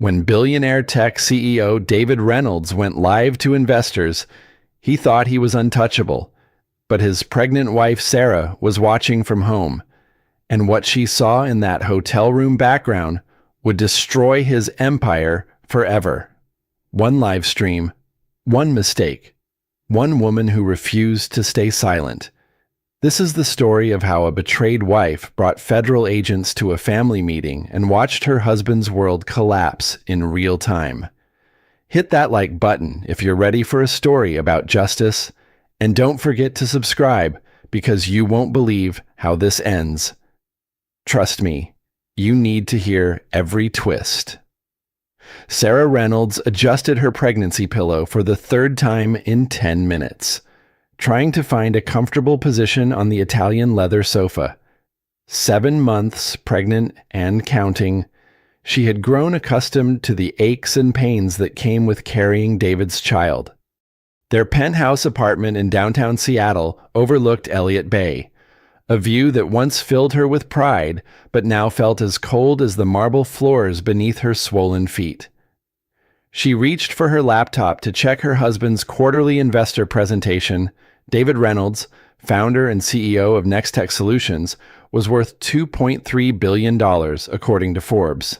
When billionaire tech CEO David Reynolds went live to investors, he thought he was untouchable, but his pregnant wife Sarah was watching from home, and what she saw in that hotel room background would destroy his empire forever. One live stream, one mistake, one woman who refused to stay silent. This is the story of how a betrayed wife brought federal agents to a family meeting and watched her husband's world collapse in real time. Hit that like button if you're ready for a story about justice, and don't forget to subscribe because you won't believe how this ends. Trust me, you need to hear every twist. Sarah Reynolds adjusted her pregnancy pillow for the third time in 10 minutes. Trying to find a comfortable position on the Italian leather sofa. 7 months pregnant and counting, she had grown accustomed to the aches and pains that came with carrying David's child. Their penthouse apartment in downtown Seattle overlooked Elliott Bay, a view that once filled her with pride but now felt as cold as the marble floors beneath her swollen feet. She reached for her laptop to check her husband's quarterly investor presentation. David Reynolds, founder and CEO of Nextech Solutions, was worth $2.3 billion, according to Forbes.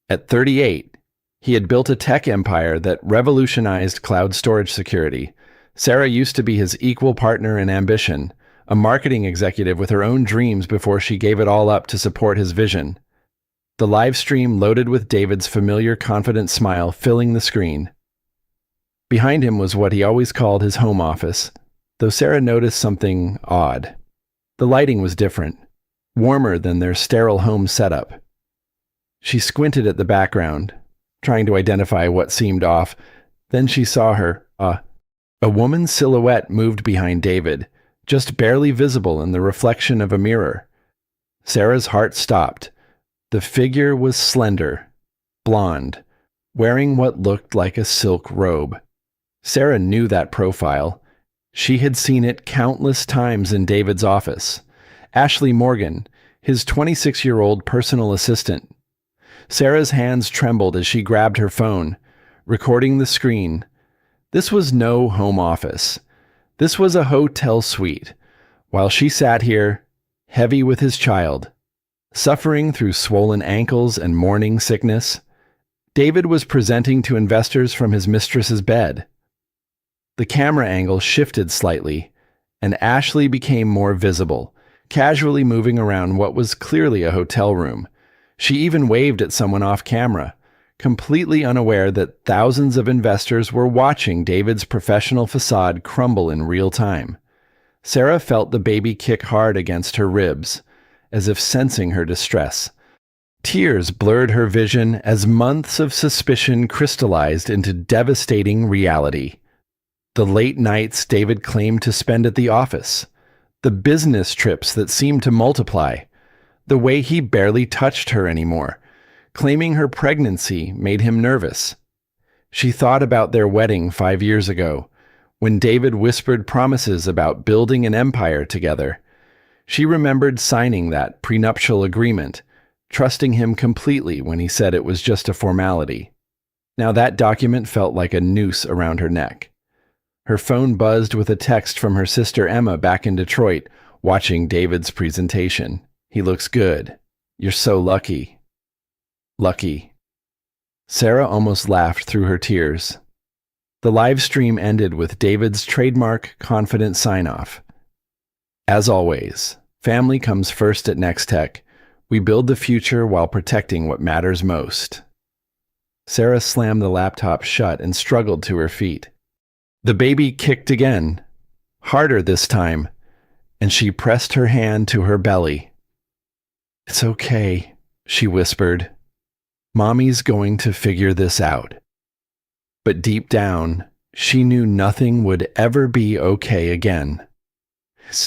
At 38, he had built a tech empire that revolutionized cloud storage security. Sarah used to be his equal partner in ambition, a marketing executive with her own dreams before she gave it all up to support his vision. The live stream loaded with David's familiar confident smile filling the screen. Behind him was what he always called his home office, though Sarah noticed something odd. The lighting was different, warmer than their sterile home setup. She squinted at the background, trying to identify what seemed off. Then she saw her. A woman's silhouette moved behind David, just barely visible in the reflection of a mirror. Sarah's heart stopped. The figure was slender, blonde, wearing what looked like a silk robe. Sarah knew that profile. She had seen it countless times in David's office. Ashley Morgan, his 26-year-old personal assistant. Sarah's hands trembled as she grabbed her phone, recording the screen. This was no home office. This was a hotel suite, while she sat here, heavy with his child, suffering through swollen ankles and morning sickness. David was presenting to investors from his mistress's bed. The camera angle shifted slightly, and Ashley became more visible, casually moving around what was clearly a hotel room. She even waved at someone off camera, completely unaware that thousands of investors were watching David's professional facade crumble in real time. Sarah felt the baby kick hard against her ribs, as if sensing her distress. Tears blurred her vision as months of suspicion crystallized into devastating reality. The late nights David claimed to spend at the office, the business trips that seemed to multiply, the way he barely touched her anymore, claiming her pregnancy made him nervous. She thought about their wedding 5 years ago, when David whispered promises about building an empire together. She remembered signing that prenuptial agreement, trusting him completely when he said it was just a formality. Now that document felt like a noose around her neck. Her phone buzzed with a text from her sister Emma back in Detroit, watching David's presentation. He looks good. You're so lucky. Lucky. Sarah almost laughed through her tears. The live stream ended with David's trademark confident sign-off. As always, family comes first at Nextech. We build the future while protecting what matters most. Sarah slammed the laptop shut and struggled to her feet. The baby kicked again, harder this time, and she pressed her hand to her belly. "It's okay," she whispered. "Mommy's going to figure this out." But deep down, she knew nothing would ever be okay again.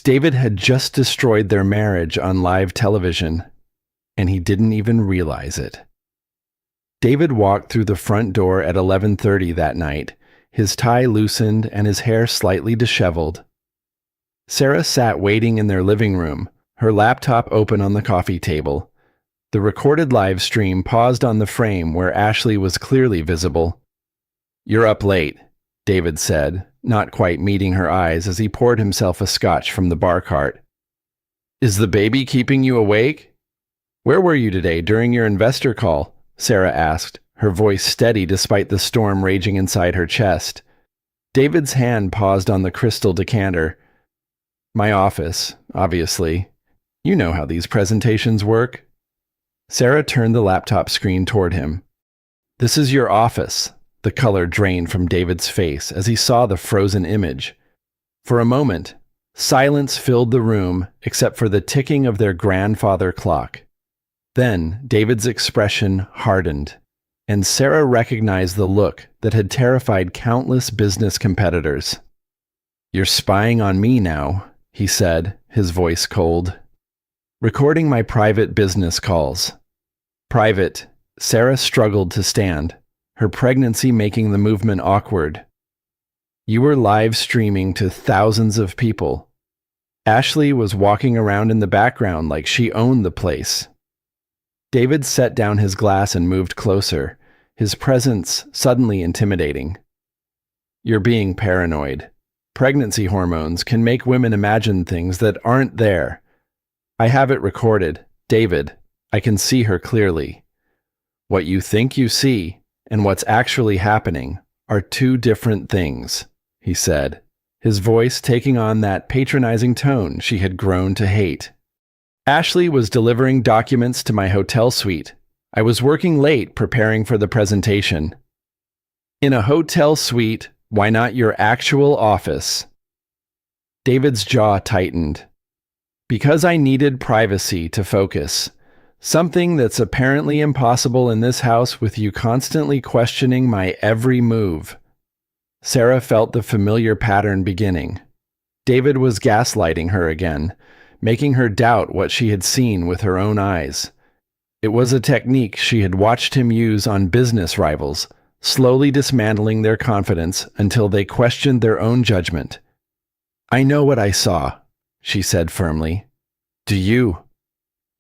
David had just destroyed their marriage on live television, and he didn't even realize it. David walked through the front door at 11:30 that night, his tie loosened and his hair slightly disheveled. Sarah sat waiting in their living room, her laptop open on the coffee table. The recorded live stream paused on the frame where Ashley was clearly visible. "You're up late," David said, not quite meeting her eyes as he poured himself a scotch from the bar cart. "Is the baby keeping you awake?" "Where were you today during your investor call?" Sarah asked, her voice steady despite the storm raging inside her chest. David's hand paused on the crystal decanter. "My office, obviously. You know how these presentations work." Sarah turned the laptop screen toward him. "This is your office." The color drained from David's face as he saw the frozen image. For a moment, silence filled the room except for the ticking of their grandfather clock. Then David's expression hardened, and Sarah recognized the look that had terrified countless business competitors. "You're spying on me now," he said, his voice cold. "Recording my private business calls." Private. Sarah struggled to stand, her pregnancy making the movement awkward. "You were live streaming to thousands of people." Ashley was walking around in the background like she owned the place. David set down his glass and moved closer, his presence suddenly intimidating. "You're being paranoid. Pregnancy hormones can make women imagine things that aren't there. I have it recorded. David, I can see her clearly. What you think you see and what's actually happening are two different things," he said, his voice taking on that patronizing tone she had grown to hate. "Ashley was delivering documents to my hotel suite. I was working late preparing for the presentation." "In a hotel suite, why not your actual office?" David's jaw tightened. "Because I needed privacy to focus. Something that's apparently impossible in this house with you constantly questioning my every move." Sarah felt the familiar pattern beginning. David was gaslighting her again, making her doubt what she had seen with her own eyes. It was a technique she had watched him use on business rivals, slowly dismantling their confidence until they questioned their own judgment. "I know what I saw," she said firmly. "Do you?"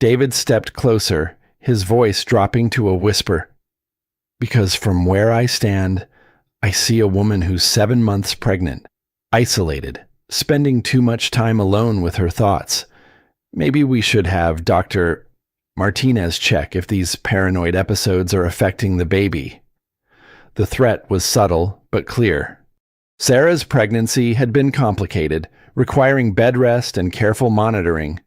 David stepped closer, his voice dropping to a whisper. "Because from where I stand, I see a woman who's 7 months pregnant, isolated, spending too much time alone with her thoughts. Maybe we should have Dr. Martinez check if these paranoid episodes are affecting the baby." The threat was subtle but clear. Sarah's pregnancy had been complicated, requiring bed rest and careful monitoring.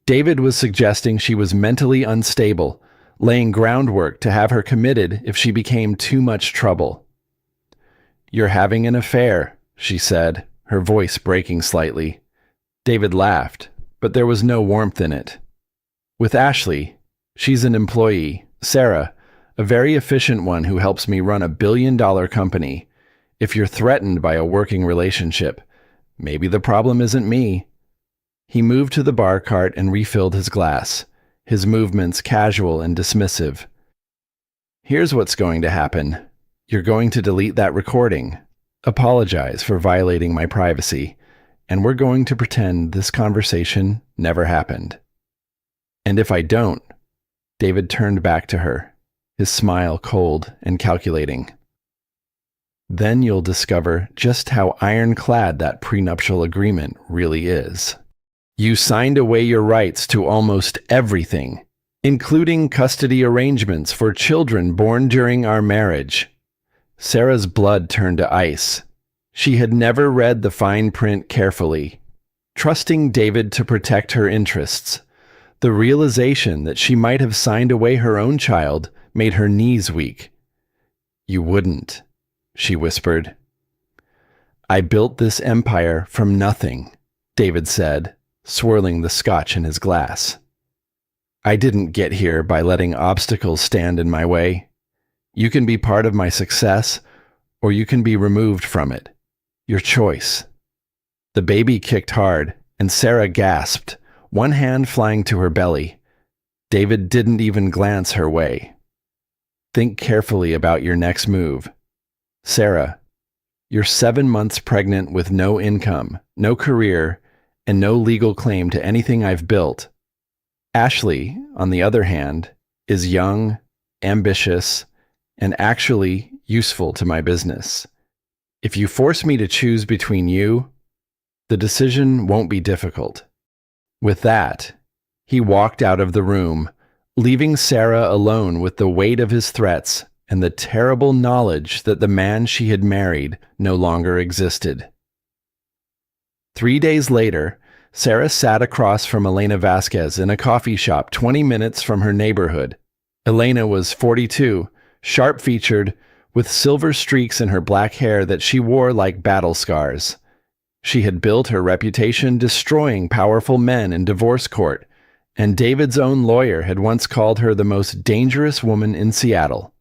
David was suggesting she was mentally unstable, laying groundwork to have her committed if she became too much trouble. "You're having an affair," she said, her voice breaking slightly. David laughed, but there was no warmth in it. "With Ashley. She's an employee. Sarah, a very efficient one who helps me run a billion-dollar company. If you're threatened by a working relationship, maybe the problem isn't me." He moved to the bar cart and refilled his glass, his movements casual and dismissive. "Here's what's going to happen. You're going to delete that recording, apologize for violating my privacy, and we're going to pretend this conversation never happened." "And if I don't?" David turned back to her, his smile cold and calculating. "Then you'll discover just how ironclad that prenuptial agreement really is. You signed away your rights to almost everything, including custody arrangements for children born during our marriage." Sarah's blood turned to ice. She had never read the fine print carefully, trusting David to protect her interests. The realization that she might have signed away her own child made her knees weak. "You wouldn't," she whispered. "I built this empire from nothing," David said, swirling the scotch in his glass. "I didn't get here by letting obstacles stand in my way. You can be part of my success, or you can be removed from it. Your choice." The baby kicked hard, and Sarah gasped, one hand flying to her belly. David didn't even glance her way. "Think carefully about your next move. Sarah, you're 7 months pregnant with no income, no career, and no legal claim to anything I've built. Ashley, on the other hand, is young, ambitious, and actually useful to my business. If you force me to choose between you, the decision won't be difficult." With that, he walked out of the room, leaving Sarah alone with the weight of his threats and the terrible knowledge that the man she had married no longer existed. 3 days later, Sarah sat across from Elena Vasquez in a coffee shop 20 minutes from her neighborhood. Elena was 42, sharp-featured, with silver streaks in her black hair that she wore like battle scars. She had built her reputation destroying powerful men in divorce court, and David's own lawyer had once called her the most dangerous woman in Seattle.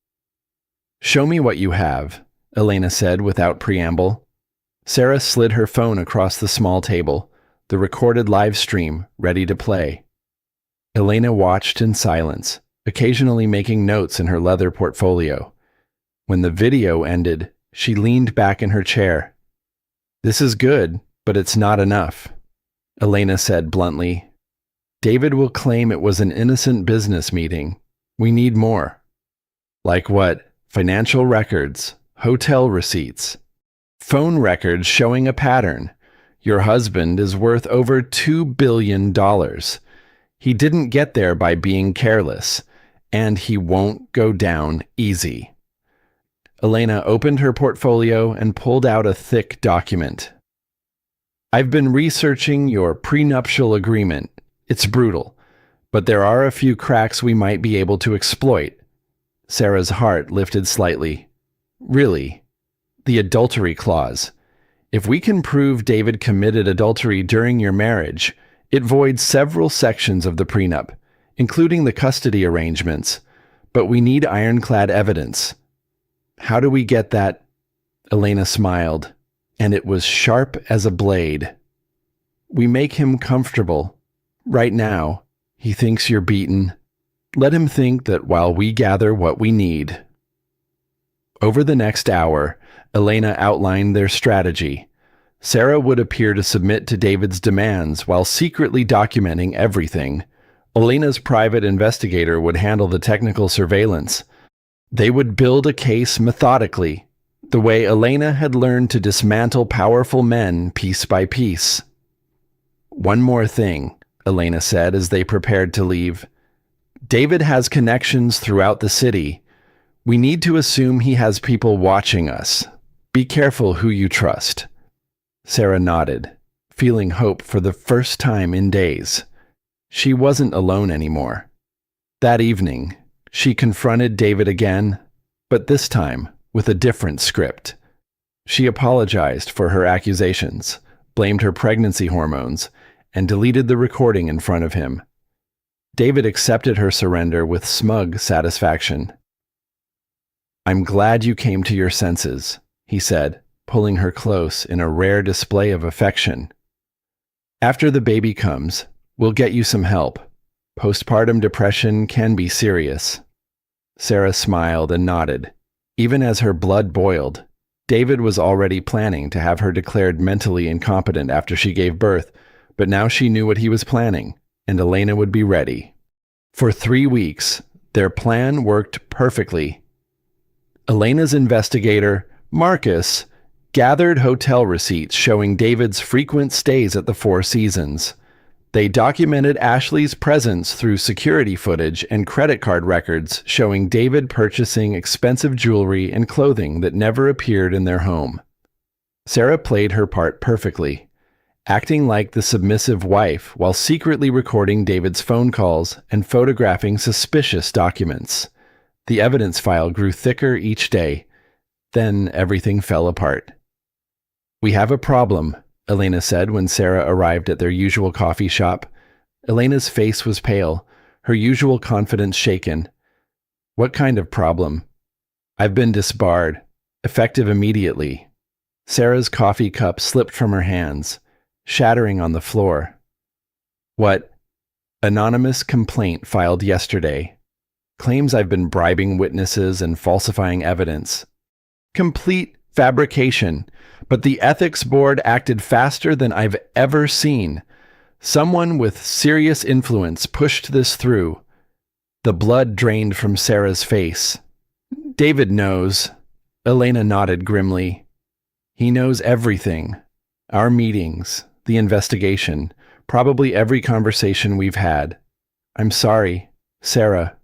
"Show me what you have," Elena said without preamble. Sarah slid her phone across the small table, the recorded live stream ready to play. Elena watched in silence, occasionally making notes in her leather portfolio. When the video ended, she leaned back in her chair. "This is good, but it's not enough," Elena said bluntly. "David will claim it was an innocent business meeting. We need more." "Like what? Financial records, hotel receipts, phone records showing a pattern. Your husband is worth over $2 billion. He didn't get there by being careless, and he won't go down easy." Elena opened her portfolio and pulled out a thick document. "I've been researching your prenuptial agreement. It's brutal, but there are a few cracks we might be able to exploit." Sarah's heart lifted slightly. "Really? The adultery clause. If we can prove David committed adultery during your marriage, it voids several sections of the prenup, including the custody arrangements, but we need ironclad evidence. How do we get that?" Elena smiled, and it was sharp as a blade. "We make him comfortable. Right now, he thinks you're beaten. Let him think that while we gather what we need." Over the next hour, Elena outlined their strategy. Sarah would appear to submit to David's demands while secretly documenting everything. Elena's private investigator would handle the technical surveillance. They would build a case methodically, the way Elena had learned to dismantle powerful men piece by piece. "One more thing," Elena said as they prepared to leave. "David has connections throughout the city. We need to assume he has people watching us. Be careful who you trust." Sarah nodded, feeling hope for the first time in days. She wasn't alone anymore. That evening, she confronted David again, but this time with a different script. She apologized for her accusations, blamed her pregnancy hormones, and deleted the recording in front of him. David accepted her surrender with smug satisfaction. "I'm glad you came to your senses," he said, pulling her close in a rare display of affection. "After the baby comes, we'll get you some help. Postpartum depression can be serious." Sarah smiled and nodded. Even as her blood boiled, David was already planning to have her declared mentally incompetent after she gave birth, but now she knew what he was planning, and Elena would be ready. For 3 weeks, their plan worked perfectly. Elena's investigator, Marcus, gathered hotel receipts showing David's frequent stays at the Four Seasons. They documented Ashley's presence through security footage and credit card records showing David purchasing expensive jewelry and clothing that never appeared in their home. Sarah played her part perfectly, acting like the submissive wife while secretly recording David's phone calls and photographing suspicious documents. The evidence file grew thicker each day. Then everything fell apart. "We have a problem," Elena said when Sarah arrived at their usual coffee shop. Elena's face was pale, her usual confidence shaken. "What kind of problem?" "I've been disbarred, effective immediately." Sarah's coffee cup slipped from her hands, shattering on the floor. "What?" "Anonymous complaint filed yesterday. Claims I've been bribing witnesses and falsifying evidence. Complete fabrication, but the ethics board acted faster than I've ever seen. Someone with serious influence pushed this through. The blood drained from Sarah's face. David knows. Elena nodded grimly. He knows everything. Our meetings, the investigation, probably every conversation we've had. I'm sorry, Sarah.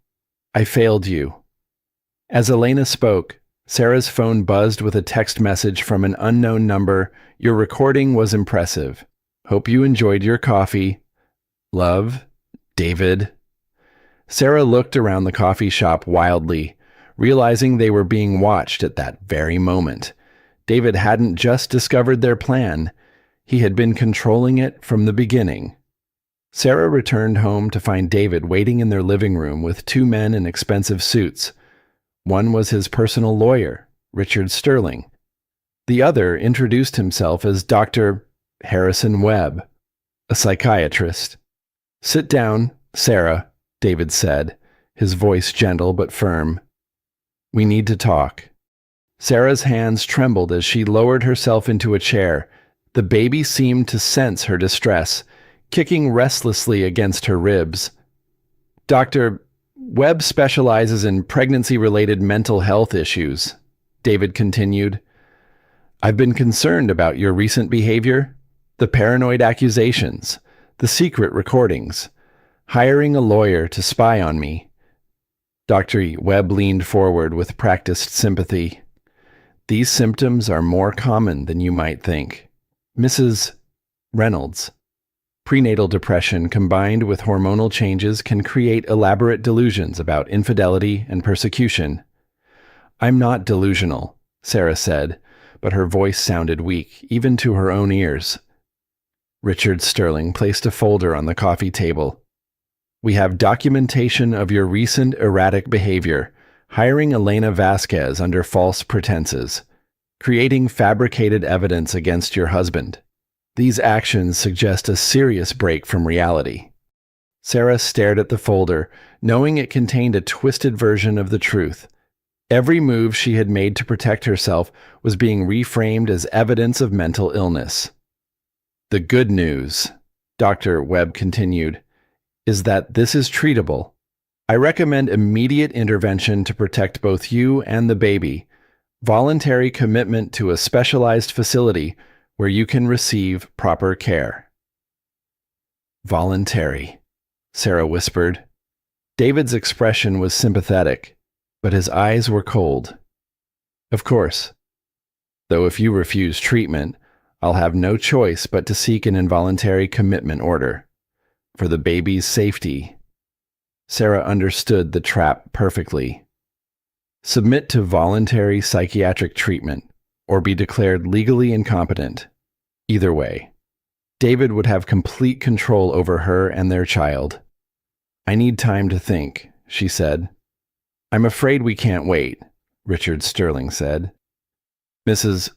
I failed you. As Elena spoke, Sarah's phone buzzed with a text message from an unknown number. Your recording was impressive. Hope you enjoyed your coffee. Love, David. Sarah looked around the coffee shop wildly, realizing they were being watched at that very moment. David hadn't just discovered their plan. He had been controlling it from the beginning. Sarah returned home to find David waiting in their living room with two men in expensive suits. One was his personal lawyer, Richard Sterling. The other introduced himself as Dr. Harrison Webb, a psychiatrist. Sit down, Sarah, David said, his voice gentle but firm. We need to talk. Sarah's hands trembled as she lowered herself into a chair. The baby seemed to sense her distress, kicking restlessly against her ribs. Dr. Webb specializes in pregnancy-related mental health issues, David continued. I've been concerned about your recent behavior, the paranoid accusations, the secret recordings, hiring a lawyer to spy on me. Dr. Webb leaned forward with practiced sympathy. These symptoms are more common than you might think. Mrs. Reynolds. Prenatal depression combined with hormonal changes can create elaborate delusions about infidelity and persecution. I'm not delusional, Sarah said, but her voice sounded weak, even to her own ears. Richard Sterling placed a folder on the coffee table. We have documentation of your recent erratic behavior, hiring Elena Vasquez under false pretenses, creating fabricated evidence against your husband. These actions suggest a serious break from reality. Sarah stared at the folder, knowing it contained a twisted version of the truth. Every move she had made to protect herself was being reframed as evidence of mental illness. The good news, Dr. Webb continued, is that this is treatable. I recommend immediate intervention to protect both you and the baby. Voluntary commitment to a specialized facility where you can receive proper care. Voluntary, Sarah whispered. David's expression was sympathetic, but his eyes were cold. Of course. Though if you refuse treatment, I'll have no choice but to seek an involuntary commitment order. For the baby's safety. Sarah understood the trap perfectly. Submit to voluntary psychiatric treatment, or be declared legally incompetent. Either way, David would have complete control over her and their child. I need time to think, she said. I'm afraid we can't wait, Richard Sterling said. Mrs.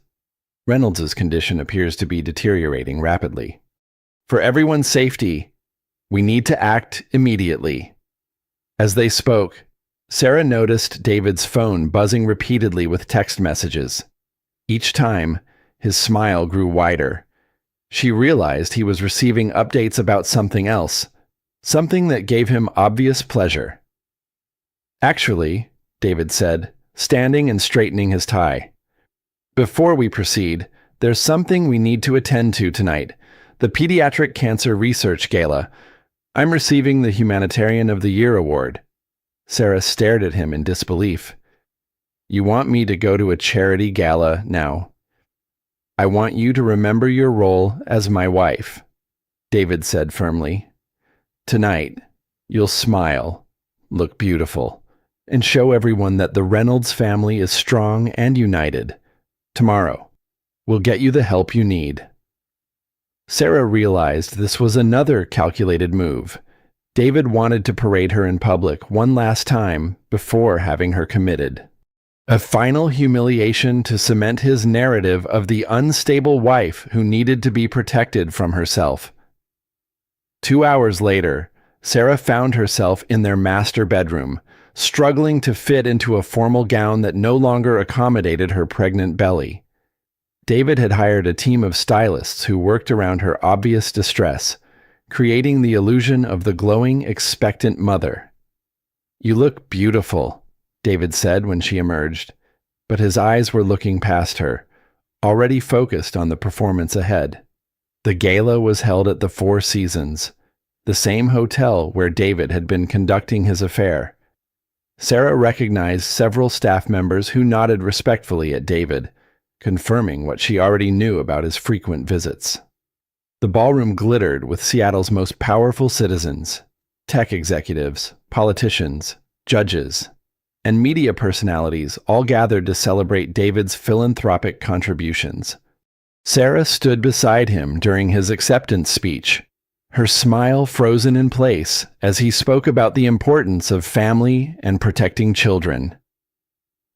Reynolds' condition appears to be deteriorating rapidly. For everyone's safety, we need to act immediately. As they spoke, Sarah noticed David's phone buzzing repeatedly with text messages. Each time, his smile grew wider. She realized he was receiving updates about something else, something that gave him obvious pleasure. Actually, David said, standing and straightening his tie. Before we proceed, there's something we need to attend to tonight. The Pediatric Cancer Research Gala. I'm receiving the Humanitarian of the Year award. Sarah stared at him in disbelief. You want me to go to a charity gala now? I want you to remember your role as my wife, David said firmly. Tonight, you'll smile, look beautiful, and show everyone that the Reynolds family is strong and united. Tomorrow, we'll get you the help you need. Sarah realized this was another calculated move. David wanted to parade her in public one last time before having her committed. A final humiliation to cement his narrative of the unstable wife who needed to be protected from herself. 2 hours later, Sarah found herself in their master bedroom, struggling to fit into a formal gown that no longer accommodated her pregnant belly. David had hired a team of stylists who worked around her obvious distress, creating the illusion of the glowing, expectant mother. "You look beautiful," David said when she emerged, but his eyes were looking past her, already focused on the performance ahead. The gala was held at the Four Seasons, the same hotel where David had been conducting his affair. Sarah recognized several staff members who nodded respectfully at David, confirming what she already knew about his frequent visits. The ballroom glittered with Seattle's most powerful citizens, tech executives, politicians, judges, and media personalities all gathered to celebrate David's philanthropic contributions. Sarah stood beside him during his acceptance speech, her smile frozen in place as he spoke about the importance of family and protecting children.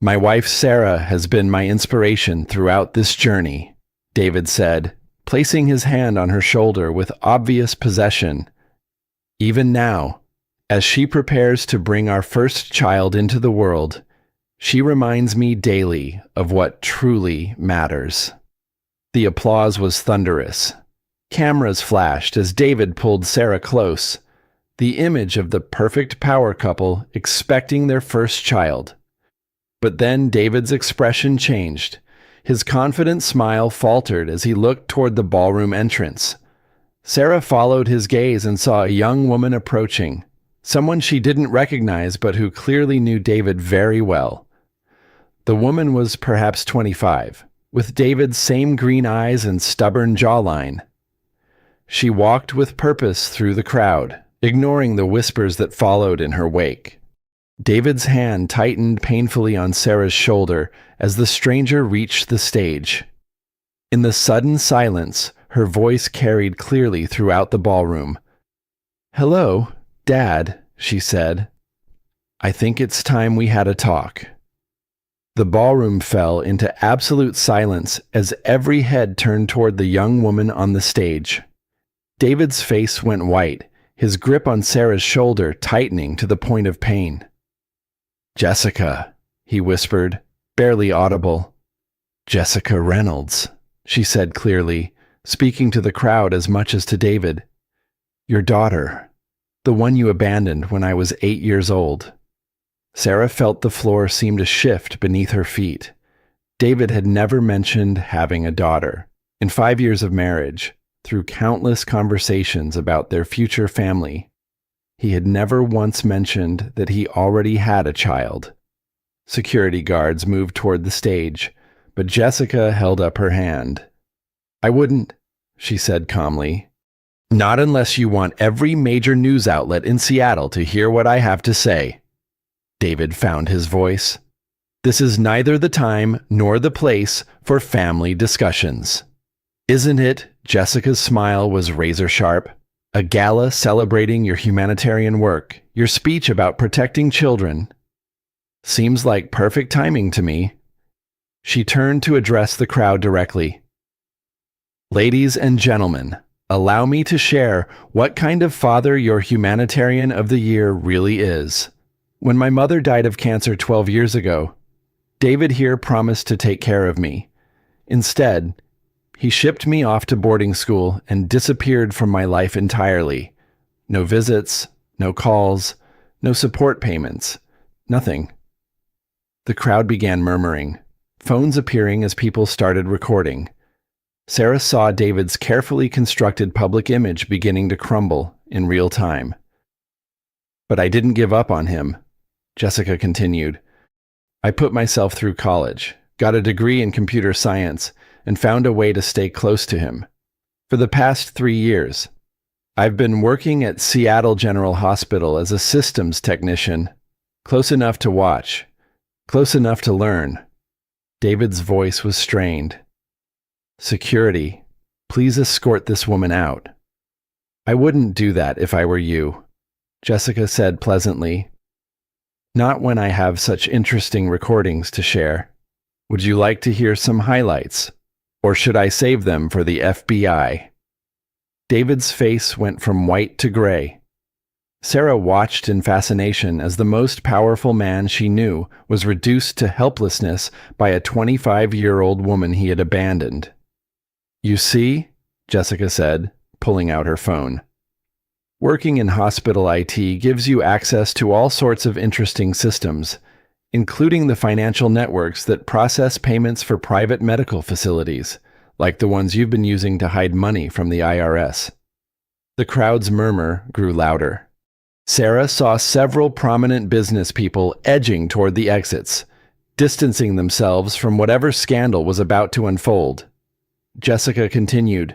"My wife Sarah has been my inspiration throughout this journey," David said, placing his hand on her shoulder with obvious possession. "Even now, as she prepares to bring our first child into the world, she reminds me daily of what truly matters." The applause was thunderous. Cameras flashed as David pulled Sarah close, the image of the perfect power couple expecting their first child. But then David's expression changed. His confident smile faltered as he looked toward the ballroom entrance. Sarah followed his gaze and saw a young woman approaching, someone she didn't recognize but who clearly knew David very well. The woman was perhaps 25, with David's same green eyes and stubborn jawline. She walked with purpose through the crowd, ignoring the whispers that followed in her wake. David's hand tightened painfully on Sarah's shoulder as the stranger reached the stage. In the sudden silence, her voice carried clearly throughout the ballroom. "Hello, Dad," she said. "I think it's time we had a talk." The ballroom fell into absolute silence as every head turned toward the young woman on the stage. David's face went white, his grip on Sarah's shoulder tightening to the point of pain. "Jessica," he whispered, barely audible. "Jessica Reynolds," she said clearly, speaking to the crowd as much as to David. "Your daughter, the one you abandoned when I was 8 years old." Sarah felt the floor seem to shift beneath her feet. David had never mentioned having a daughter. In 5 years of marriage, through countless conversations about their future family, he had never once mentioned that he already had a child. Security guards moved toward the stage, but Jessica held up her hand. "I wouldn't," she said calmly. "Not unless you want every major news outlet in Seattle to hear what I have to say." David found his voice. "This is neither the time nor the place for family discussions." "Isn't it?" Jessica's smile was razor sharp. "A gala celebrating your humanitarian work, your speech about protecting children. Seems like perfect timing to me." She turned to address the crowd directly. "Ladies and gentlemen, allow me to share what kind of father your humanitarian of the year really is. When my mother died of cancer 12 years ago, David here promised to take care of me. Instead, he shipped me off to boarding school and disappeared from my life entirely. No visits, no calls, no support payments, nothing." The crowd began murmuring, phones appearing as people started recording. Sarah saw David's carefully constructed public image beginning to crumble in real time. "But I didn't give up on him," Jessica continued. "I put myself through college, got a degree in computer science, and found a way to stay close to him. For the past 3 years, I've been working at Seattle General Hospital as a systems technician, close enough to watch, close enough to learn." David's voice was strained. "Security, please escort this woman out." "I wouldn't do that if I were you," Jessica said pleasantly. "Not when I have such interesting recordings to share. Would you like to hear some highlights? Or should I save them for the FBI?" David's face went from white to gray. Sarah watched in fascination as the most powerful man she knew was reduced to helplessness by a 25-year-old woman he had abandoned. "You see?" Jessica said, pulling out her phone. Working in hospital IT gives you access to all sorts of interesting systems, including the financial networks that process payments for private medical facilities, like the ones you've been using to hide money from the IRS. The crowd's murmur grew louder. Sarah saw several prominent business people edging toward the exits, distancing themselves from whatever scandal was about to unfold. Jessica continued,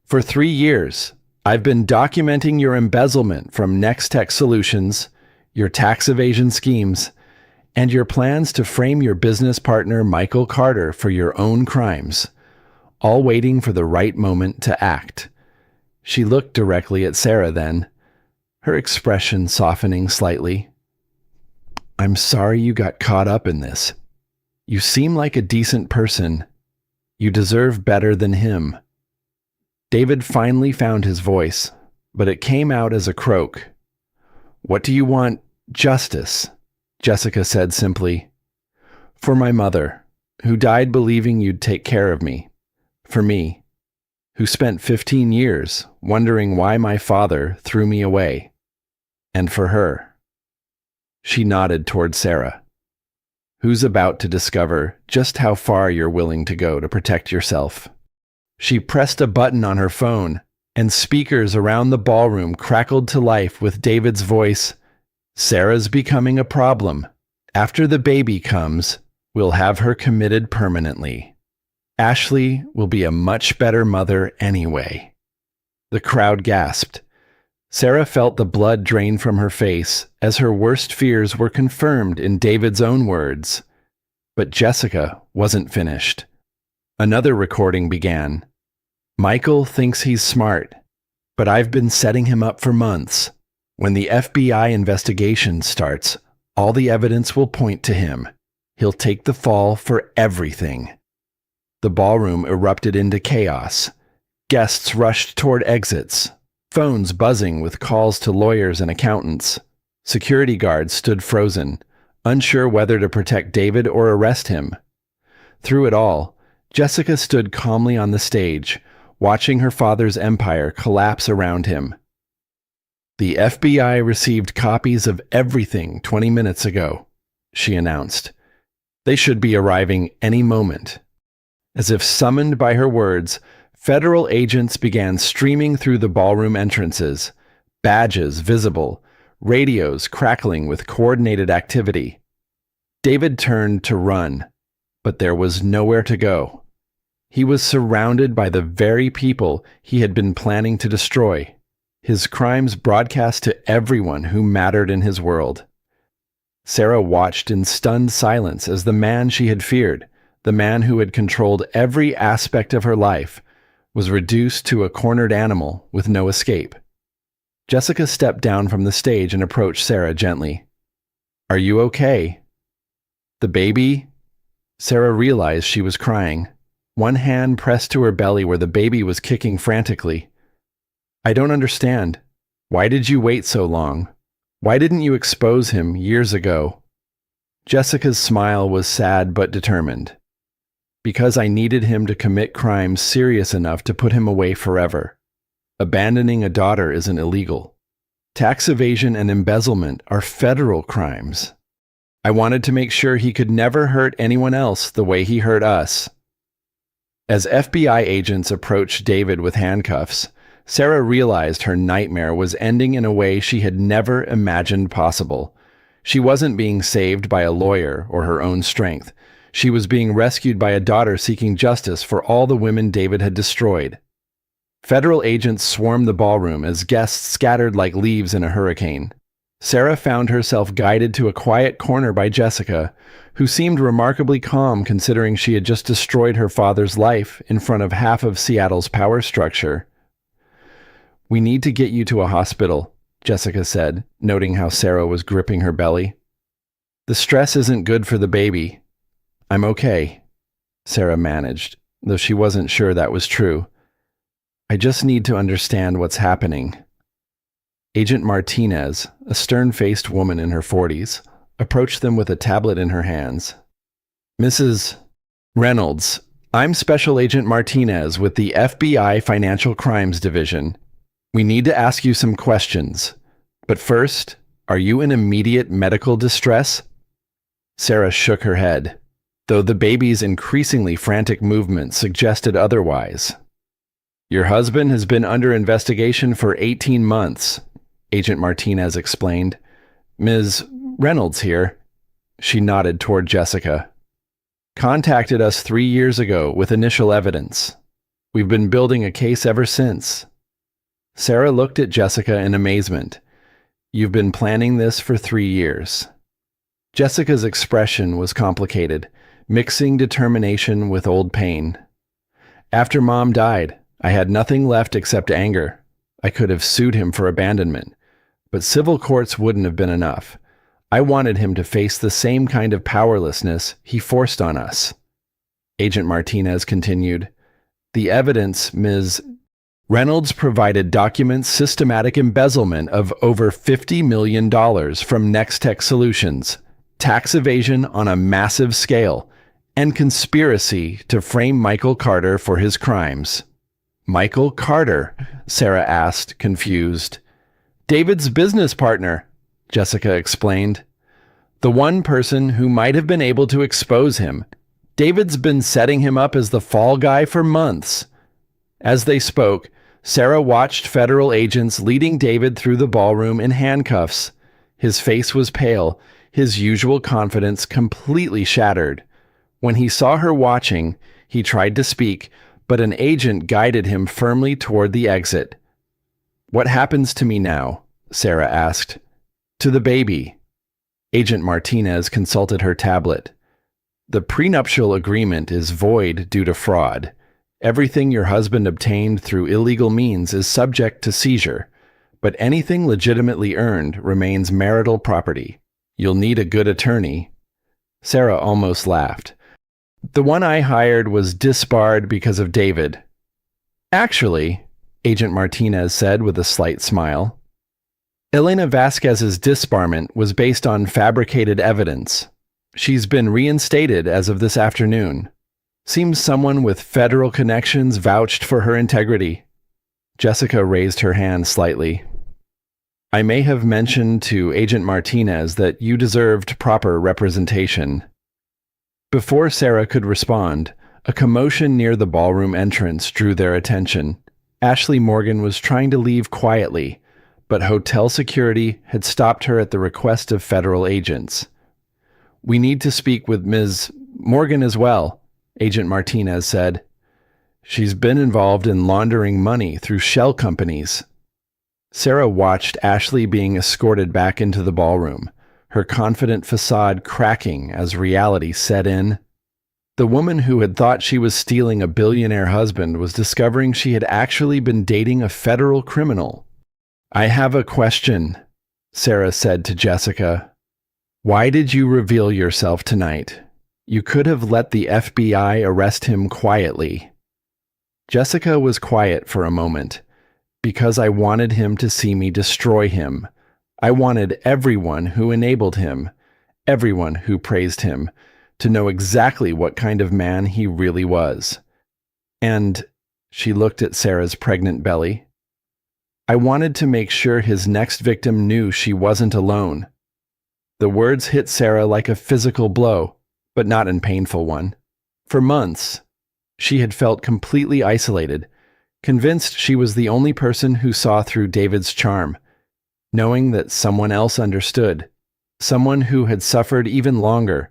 "For 3 years, I've been documenting your embezzlement from Next-Tech Solutions, your tax evasion schemes, and your plans to frame your business partner Michael Carter for your own crimes, all waiting for the right moment to act." She looked directly at Sarah then, her expression softening slightly. "I'm sorry you got caught up in this. You seem like a decent person. You deserve better than him." David finally found his voice, but it came out as a croak. "What do you want? Justice," Jessica said simply. "For my mother, who died believing you'd take care of me. For me, who spent 15 years wondering why my father threw me away. And for her." She nodded toward Sarah, who's about to discover just how far you're willing to go to protect yourself. She pressed a button on her phone, and speakers around the ballroom crackled to life with David's voice. "Sarah's becoming a problem. After the baby comes, we'll have her committed permanently. Ashley will be a much better mother anyway." The crowd gasped. Sarah felt the blood drain from her face as her worst fears were confirmed in David's own words. But Jessica wasn't finished. Another recording began. "Michael thinks he's smart, but I've been setting him up for months. When the FBI investigation starts, all the evidence will point to him. He'll take the fall for everything." The ballroom erupted into chaos. Guests rushed toward exits, phones buzzing with calls to lawyers and accountants. Security guards stood frozen, unsure whether to protect David or arrest him. Through it all, Jessica stood calmly on the stage, watching her father's empire collapse around him. "The FBI received copies of everything 20 minutes ago," she announced. "They should be arriving any moment." As if summoned by her words, federal agents began streaming through the ballroom entrances, badges visible, radios crackling with coordinated activity. David turned to run, but there was nowhere to go. He was surrounded by the very people he had been planning to destroy, his crimes broadcast to everyone who mattered in his world. Sarah watched in stunned silence as the man she had feared, the man who had controlled every aspect of her life, was reduced to a cornered animal with no escape. Jessica stepped down from the stage and approached Sarah gently. "Are you okay?" "The baby?" Sarah realized she was crying. One hand pressed to her belly where the baby was kicking frantically. "I don't understand. Why did you wait so long? Why didn't you expose him years ago?" Jessica's smile was sad but determined. "Because I needed him to commit crimes serious enough to put him away forever. Abandoning a daughter isn't illegal. Tax evasion and embezzlement are federal crimes. I wanted to make sure he could never hurt anyone else the way he hurt us." As FBI agents approached David with handcuffs, Sarah realized her nightmare was ending in a way she had never imagined possible. She wasn't being saved by a lawyer or her own strength. She was being rescued by a daughter seeking justice for all the women David had destroyed. Federal agents swarmed the ballroom as guests scattered like leaves in a hurricane. Sarah found herself guided to a quiet corner by Jessica, who seemed remarkably calm considering she had just destroyed her father's life in front of half of Seattle's power structure. "We need to get you to a hospital," Jessica said, noting how Sarah was gripping her belly. "The stress isn't good for the baby." "I'm okay," Sarah managed, though she wasn't sure that was true. "I just need to understand what's happening." Agent Martinez, a stern-faced woman in her 40s, approached them with a tablet in her hands. "Mrs. Reynolds, I'm Special Agent Martinez with the FBI Financial Crimes Division. We need to ask you some questions. But first, are you in immediate medical distress? Sarah shook her head, though the baby's increasingly frantic movements suggested otherwise. Your husband has been under investigation for 18 months, Agent Martinez explained. Ms. Reynolds here. She nodded toward Jessica. Contacted us 3 years ago with initial evidence. We've been building a case ever since. Sarah looked at Jessica in amazement. You've been planning this for 3 years. Jessica's expression was complicated, mixing determination with old pain. After Mom died, I had nothing left except anger. I could have sued him for abandonment, but civil courts wouldn't have been enough. I wanted him to face the same kind of powerlessness he forced on us. Agent Martinez continued, the evidence, Ms. Reynolds provided documents systematic embezzlement of over $50 million from Nextech Solutions, tax evasion on a massive scale, and conspiracy to frame Michael Carter for his crimes. Michael Carter? Sarah asked, confused. David's business partner, Jessica explained. The one person who might have been able to expose him. David's been setting him up as the fall guy for months. As they spoke, Sarah watched federal agents leading David through the ballroom in handcuffs. His face was pale, his usual confidence completely shattered. When he saw her watching, he tried to speak, but an agent guided him firmly toward the exit. What happens to me now? Sarah asked. To the baby. Agent Martinez consulted her tablet. The prenuptial agreement is void due to fraud. Everything your husband obtained through illegal means is subject to seizure, but anything legitimately earned remains marital property. You'll need a good attorney. Sarah almost laughed. The one I hired was disbarred because of David. Actually, Agent Martinez said with a slight smile, Elena Vasquez's disbarment was based on fabricated evidence. She's been reinstated as of this afternoon. Seems someone with federal connections vouched for her integrity. Jessica raised her hand slightly. I may have mentioned to Agent Martinez that you deserved proper representation. Before Sarah could respond, a commotion near the ballroom entrance drew their attention. Ashley Morgan was trying to leave quietly, but hotel security had stopped her at the request of federal agents. We need to speak with Ms. Morgan as well, Agent Martinez said. She's been involved in laundering money through shell companies. Sarah watched Ashley being escorted back into the ballroom, her confident facade cracking as reality set in. The woman who had thought she was stealing a billionaire husband was discovering she had actually been dating a federal criminal. I have a question, Sarah said to Jessica. Why did you reveal yourself tonight? You could have let the FBI arrest him quietly. Jessica was quiet for a moment. Because I wanted him to see me destroy him. I wanted everyone who enabled him, everyone who praised him, to know exactly what kind of man he really was. And she looked at Sarah's pregnant belly. I wanted to make sure his next victim knew she wasn't alone. The words hit Sarah like a physical blow, but not a painful one. For months, she had felt completely isolated, convinced she was the only person who saw through David's charm, knowing that someone else understood, someone who had suffered even longer,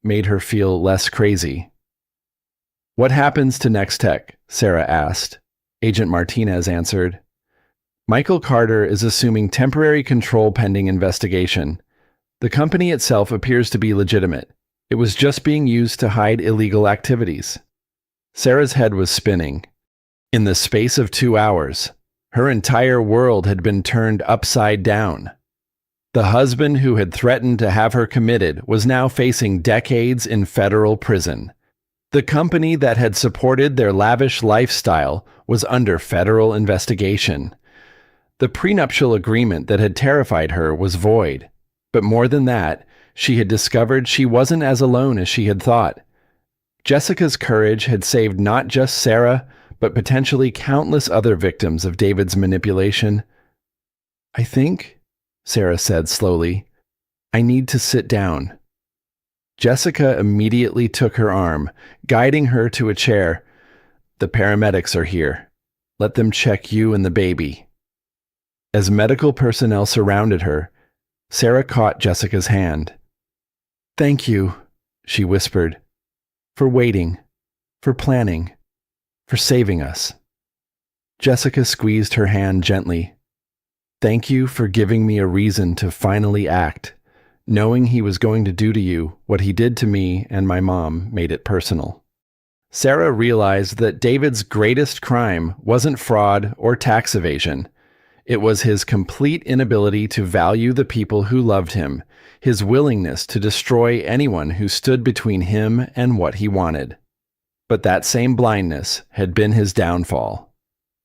made her feel less crazy. What happens to Nextech? Sarah asked. Agent Martinez answered. Michael Carter is assuming temporary control pending investigation. The company itself appears to be legitimate. It was just being used to hide illegal activities. Sarah's head was spinning. In the space of 2 hours, her entire world had been turned upside down. The husband who had threatened to have her committed was now facing decades in federal prison. The company that had supported their lavish lifestyle was under federal investigation. The prenuptial agreement that had terrified her was void. But more than that, she had discovered she wasn't as alone as she had thought. Jessica's courage had saved not just Sarah, but potentially countless other victims of David's manipulation. "I think," Sarah said slowly, "I need to sit down." Jessica immediately took her arm, guiding her to a chair. "The paramedics are here. Let them check you and the baby." As medical personnel surrounded her, Sarah caught Jessica's hand. "Thank you," she whispered, "for waiting, for planning, for saving us." Jessica squeezed her hand gently. "Thank you for giving me a reason to finally act. Knowing he was going to do to you what he did to me and my mom made it personal." Sarah realized that David's greatest crime wasn't fraud or tax evasion. It was his complete inability to value the people who loved him, his willingness to destroy anyone who stood between him and what he wanted. But that same blindness had been his downfall.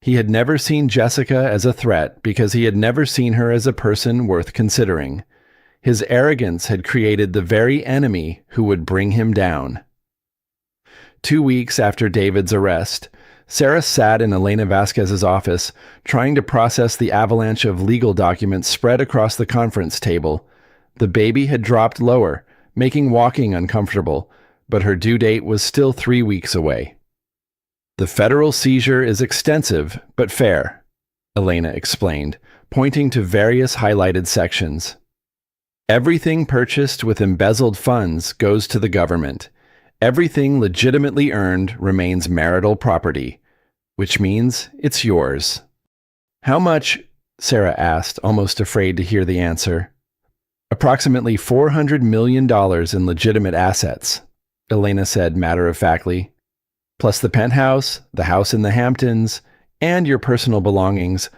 He had never seen Jessica as a threat because he had never seen her as a person worth considering. His arrogance had created the very enemy who would bring him down. 2 weeks after David's arrest, Sarah sat in Elena Vasquez's office, trying to process the avalanche of legal documents spread across the conference table. The baby had dropped lower, making walking uncomfortable, but her due date was still 3 weeks away. "The federal seizure is extensive, but fair," Elena explained, pointing to various highlighted sections. "Everything purchased with embezzled funds goes to the government. Everything legitimately earned remains marital property, which means it's yours." "How much?" Sarah asked, almost afraid to hear the answer. "Approximately $400 million in legitimate assets," Elena said matter-of-factly. "Plus the penthouse, the house in the Hamptons, and your personal belongings,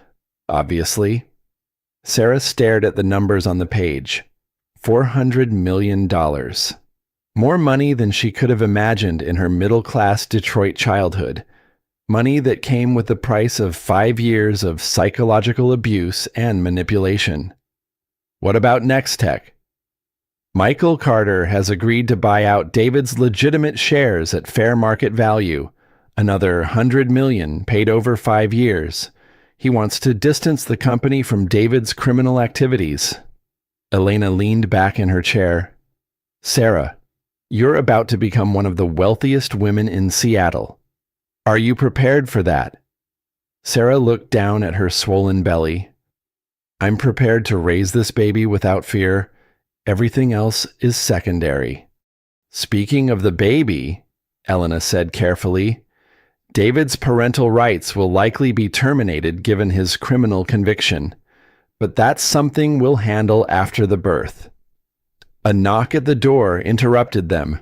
obviously." Sarah stared at the numbers on the page. $400 million. More money than she could have imagined in her middle-class Detroit childhood. Money that came with the price of 5 years of psychological abuse and manipulation. What about Nextech? "Michael Carter has agreed to buy out David's legitimate shares at fair market value, another $100 million paid over 5 years. He wants to distance the company from David's criminal activities." Elena leaned back in her chair. "Sarah, you're about to become one of the wealthiest women in Seattle. Are you prepared for that?" Sarah looked down at her swollen belly. "I'm prepared to raise this baby without fear. Everything else is secondary." "Speaking of the baby," Elena said carefully, "David's parental rights will likely be terminated given his criminal conviction. But that's something we'll handle after the birth." A knock at the door interrupted them.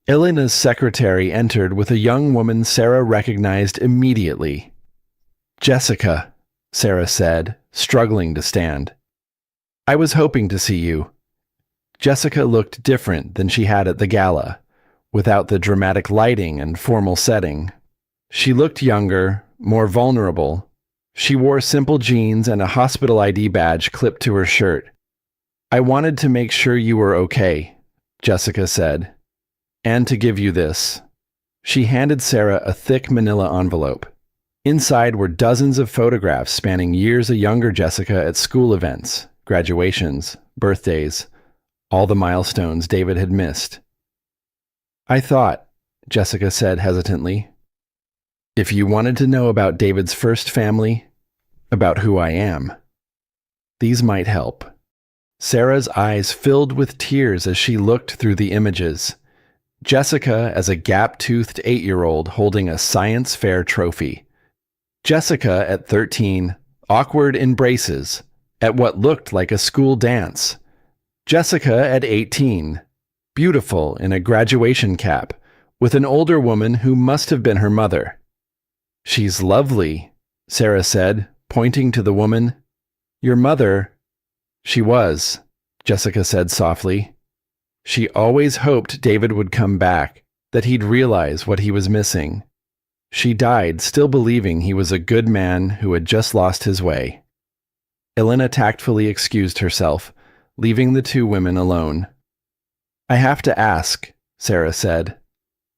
Elena's secretary entered with a young woman Sarah recognized immediately. "Jessica," Sarah said, struggling to stand. "I was hoping to see you." Jessica looked different than she had at the gala, without the dramatic lighting and formal setting. She looked younger, more vulnerable. She wore simple jeans and a hospital ID badge clipped to her shirt. "I wanted to make sure you were okay," Jessica said. "And to give you this." She handed Sarah a thick manila envelope. Inside were dozens of photographs spanning years of younger Jessica at school events, graduations, birthdays, all the milestones David had missed. "I thought," Jessica said hesitantly, "if you wanted to know about David's first family, about who I am, these might help." Sarah's eyes filled with tears as she looked through the images. Jessica as a gap-toothed 8-year-old holding a science fair trophy. Jessica at 13, awkward in braces, at what looked like a school dance. Jessica at 18, beautiful in a graduation cap, with an older woman who must have been her mother. "She's lovely," Sarah said, pointing to the woman. "Your mother—" "She was," Jessica said softly. She always hoped David would come back, that he'd realize what he was missing. She died still believing he was a good man who had just lost his way. Elena tactfully excused herself, leaving the two women alone. "I have to ask," Sarah said.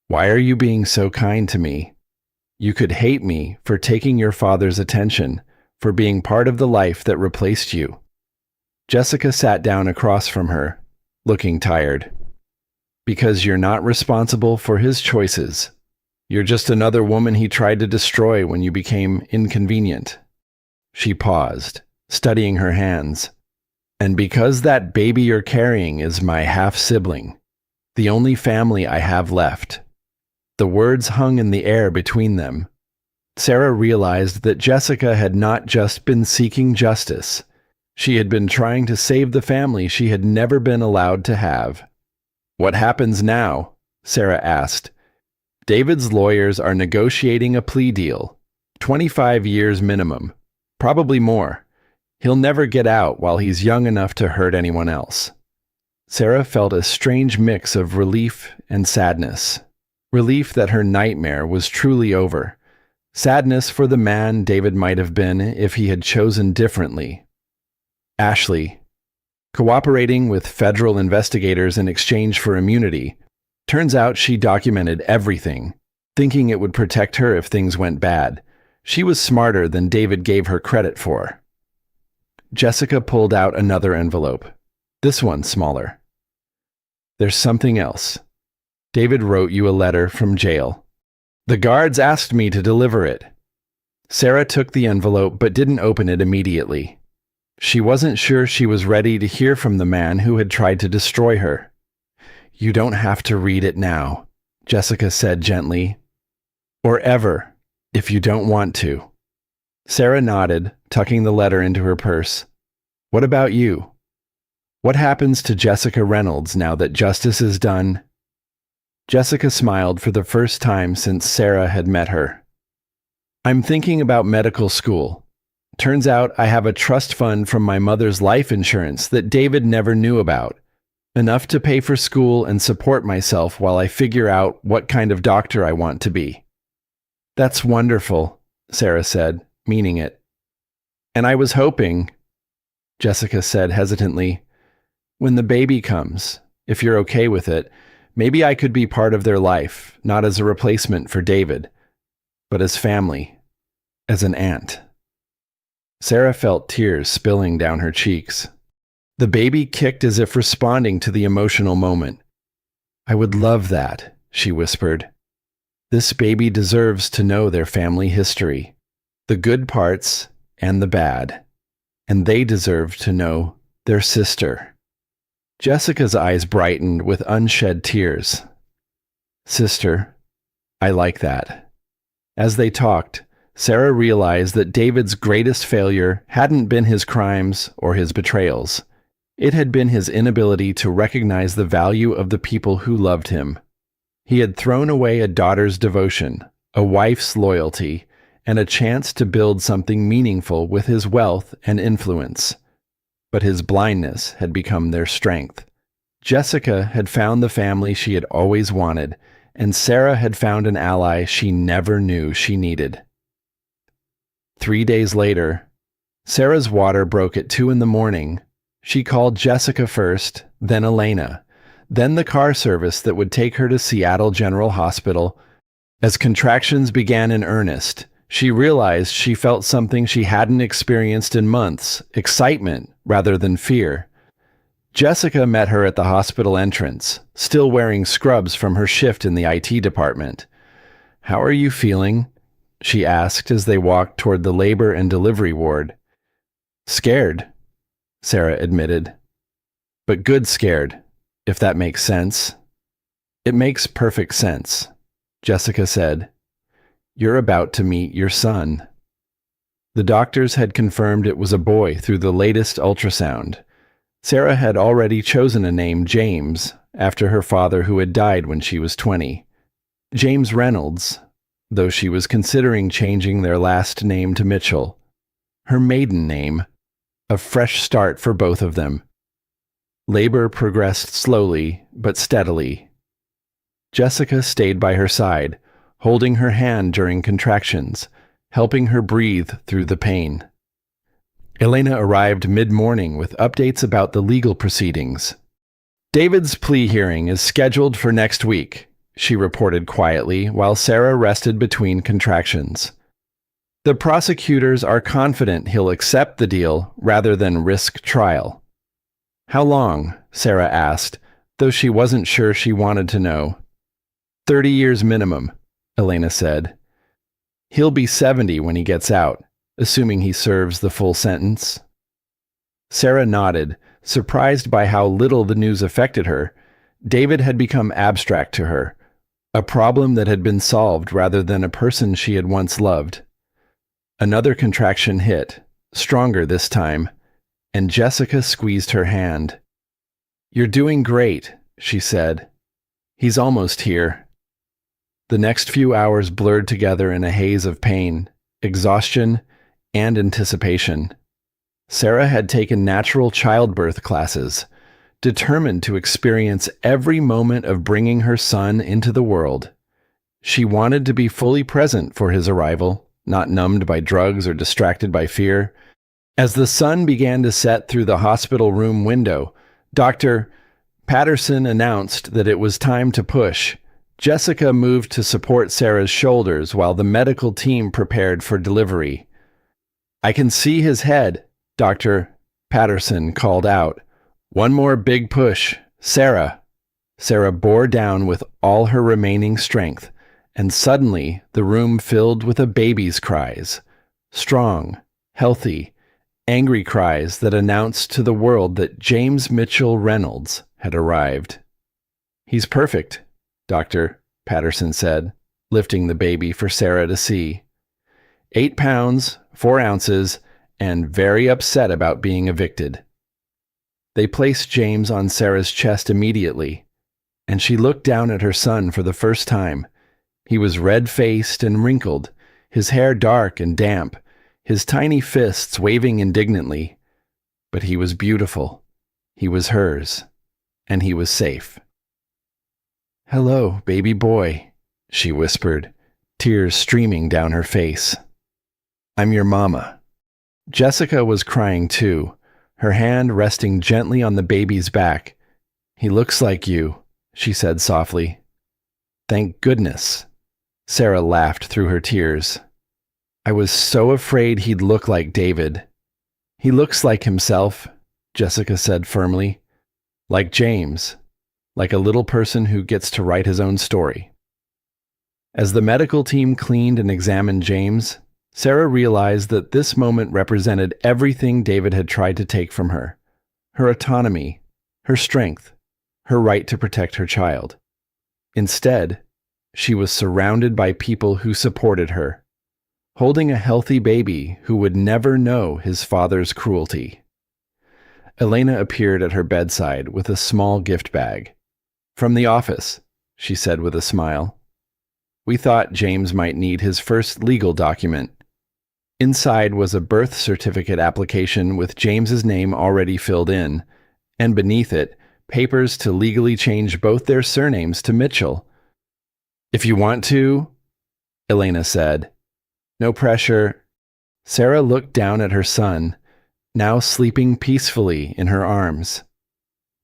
"Why are you being so kind to me?" You could hate me for taking your father's attention, for being part of the life that replaced you. Jessica sat down across from her, looking tired. Because you're not responsible for his choices. You're just another woman he tried to destroy when you became inconvenient. She paused, studying her hands. And because that baby you're carrying is my half-sibling, the only family I have left. The words hung in the air between them. Sarah realized that Jessica had not just been seeking justice. She had been trying to save the family she had never been allowed to have. What happens now? Sarah asked. David's lawyers are negotiating a plea deal. 25 years minimum. Probably more. He'll never get out while he's young enough to hurt anyone else. Sarah felt a strange mix of relief and sadness. Relief that her nightmare was truly over. Sadness for the man David might have been if he had chosen differently. Ashley, cooperating with federal investigators in exchange for immunity, turns out she documented everything, thinking it would protect her if things went bad. She was smarter than David gave her credit for. Jessica pulled out another envelope. This one smaller. There's something else. David wrote you a letter from jail. The guards asked me to deliver it. Sarah took the envelope but didn't open it immediately. She wasn't sure she was ready to hear from the man who had tried to destroy her. You don't have to read it now, Jessica said gently. Or ever, if you don't want to. Sarah nodded, tucking the letter into her purse. What about you? What happens to Jessica Reynolds now that justice is done? Jessica smiled for the first time since Sarah had met her. I'm thinking about medical school. Turns out I have a trust fund from my mother's life insurance that David never knew about. Enough to pay for school and support myself while I figure out what kind of doctor I want to be. That's wonderful, Sarah said, meaning it. And I was hoping, Jessica said hesitantly, when the baby comes, if you're okay with it, maybe I could be part of their life, not as a replacement for David, but as family, as an aunt. Sarah felt tears spilling down her cheeks. The baby kicked as if responding to the emotional moment. I would love that, she whispered. This baby deserves to know their family history, the good parts and the bad, and they deserve to know their sister. Jessica's eyes brightened with unshed tears. Sister, I like that. As they talked, Sarah realized that David's greatest failure hadn't been his crimes or his betrayals. It had been his inability to recognize the value of the people who loved him. He had thrown away a daughter's devotion, a wife's loyalty, and a chance to build something meaningful with his wealth and influence. But his blindness had become their strength. Jessica had found the family she had always wanted, and Sarah had found an ally she never knew she needed. 3 days later, Sarah's water broke at 2 a.m. She called Jessica first, then Elena, then the car service that would take her to Seattle General Hospital. As contractions began in earnest, she realized she felt something she hadn't experienced in months, excitement rather than fear. Jessica met her at the hospital entrance, still wearing scrubs from her shift in the IT department. How are you feeling? She asked as they walked toward the labor and delivery ward. Scared, Sarah admitted. But good scared, if that makes sense. It makes perfect sense, Jessica said. You're about to meet your son. The doctors had confirmed it was a boy through the latest ultrasound. Sarah had already chosen a name, James, after her father who had died when she was 20. James Reynolds, though she was considering changing their last name to Mitchell. Her maiden name, a fresh start for both of them. Labor progressed slowly but steadily. Jessica stayed by her side, holding her hand during contractions, helping her breathe through the pain. Elena arrived mid-morning with updates about the legal proceedings. David's plea hearing is scheduled for next week. she reported quietly while Sarah rested between contractions. The prosecutors are confident he'll accept the deal rather than risk trial. How long? Sarah asked, though she wasn't sure she wanted to know. 30 years minimum, Elena said. He'll be 70 when he gets out, assuming he serves the full sentence. Sarah nodded, surprised by how little the news affected her. David had become abstract to her, a problem that had been solved rather than a person she had once loved. Another contraction hit, stronger this time, and Jessica squeezed her hand. "You're doing great," she said. "He's almost here." The next few hours blurred together in a haze of pain, exhaustion, and anticipation. Sarah had taken natural childbirth classes, determined to experience every moment of bringing her son into the world. She wanted to be fully present for his arrival, not numbed by drugs or distracted by fear. As the sun began to set through the hospital room window, Dr. Patterson announced that it was time to push. Jessica moved to support Sarah's shoulders while the medical team prepared for delivery. "I can see his head," Dr. Patterson called out. "One more big push. Sarah." Sarah bore down with all her remaining strength, and suddenly the room filled with a baby's cries. Strong, healthy, angry cries that announced to the world that James Mitchell Reynolds had arrived. "He's perfect," Dr. Patterson said, lifting the baby for Sarah to see. 8 pounds, 4 ounces, and very upset about being evicted. They placed James on Sarah's chest immediately, and she looked down at her son for the first time. He was red-faced and wrinkled, his hair dark and damp, his tiny fists waving indignantly. But he was beautiful. He was hers, and he was safe. "Hello, baby boy," she whispered, tears streaming down her face. "I'm your mama." Jessica was crying too, her hand resting gently on the baby's back. "He looks like you," she said softly. "Thank goodness." Sarah laughed through her tears. "I was so afraid he'd look like David." "He looks like himself," Jessica said firmly. "Like James. Like a little person who gets to write his own story." As the medical team cleaned and examined James, Sarah realized that this moment represented everything David had tried to take from her: her autonomy, her strength, her right to protect her child. Instead, she was surrounded by people who supported her, holding a healthy baby who would never know his father's cruelty. Elena appeared at her bedside with a small gift bag. "From the office," she said with a smile. "We thought James might need his first legal document." Inside was a birth certificate application with James's name already filled in, and beneath it, papers to legally change both their surnames to Mitchell. "If you want to," Elena said. "No pressure." Sarah looked down at her son, now sleeping peacefully in her arms.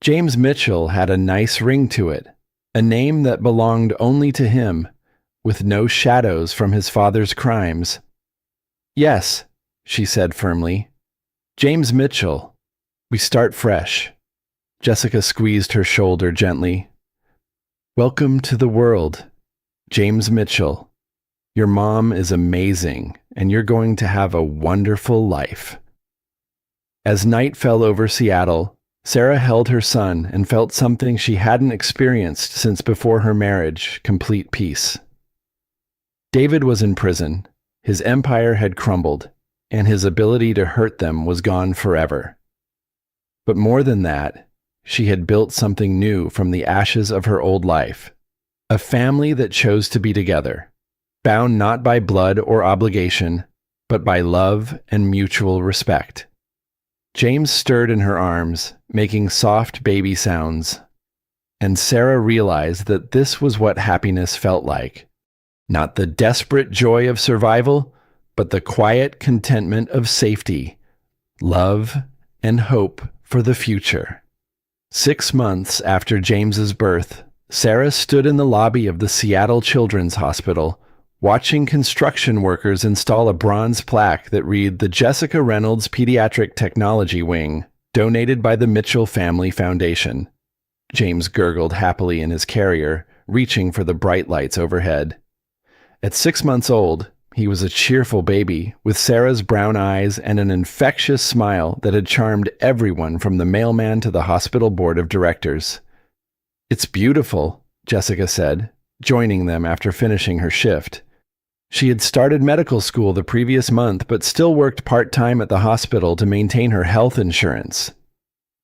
James Mitchell had a nice ring to it, a name that belonged only to him, with no shadows from his father's crimes. "Yes," she said firmly. "James Mitchell. We start fresh." Jessica squeezed her shoulder gently. "Welcome to the world, James Mitchell. Your mom is amazing, and you're going to have a wonderful life." As night fell over Seattle, Sarah held her son and felt something she hadn't experienced since before her marriage: complete peace. David was in prison. His empire had crumbled, and his ability to hurt them was gone forever. But more than that, she had built something new from the ashes of her old life: a family that chose to be together, bound not by blood or obligation, but by love and mutual respect. James stirred in her arms, making soft baby sounds, and Sarah realized that this was what happiness felt like. Not the desperate joy of survival, but the quiet contentment of safety, love, and hope for the future. 6 months after James's birth, Sarah stood in the lobby of the Seattle Children's Hospital, watching construction workers install a bronze plaque that read the Jessica Reynolds Pediatric Technology Wing, donated by the Mitchell Family Foundation. James gurgled happily in his carrier, reaching for the bright lights overhead. At 6 months old, he was a cheerful baby with Sarah's brown eyes and an infectious smile that had charmed everyone from the mailman to the hospital board of directors. "It's beautiful," Jessica said, joining them after finishing her shift. She had started medical school the previous month but still worked part-time at the hospital to maintain her health insurance.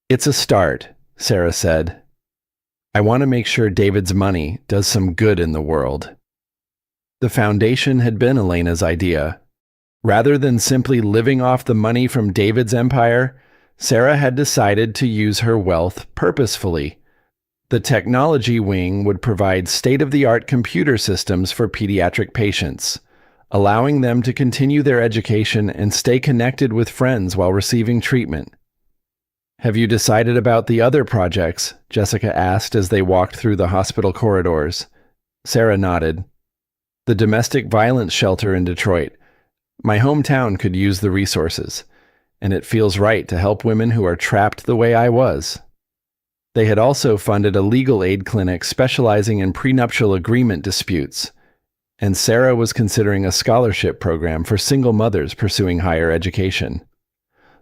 "It's a start," Sarah said. "I want to make sure David's money does some good in the world." The foundation had been Elena's idea. Rather than simply living off the money from David's empire, Sarah had decided to use her wealth purposefully. The technology wing would provide state-of-the-art computer systems for pediatric patients, allowing them to continue their education and stay connected with friends while receiving treatment. "Have you decided about the other projects?" Jessica asked as they walked through the hospital corridors. Sarah nodded. "The domestic violence shelter in Detroit. My hometown could use the resources, and it feels right to help women who are trapped the way I was." They had also funded a legal aid clinic specializing in prenuptial agreement disputes, and Sarah was considering a scholarship program for single mothers pursuing higher education.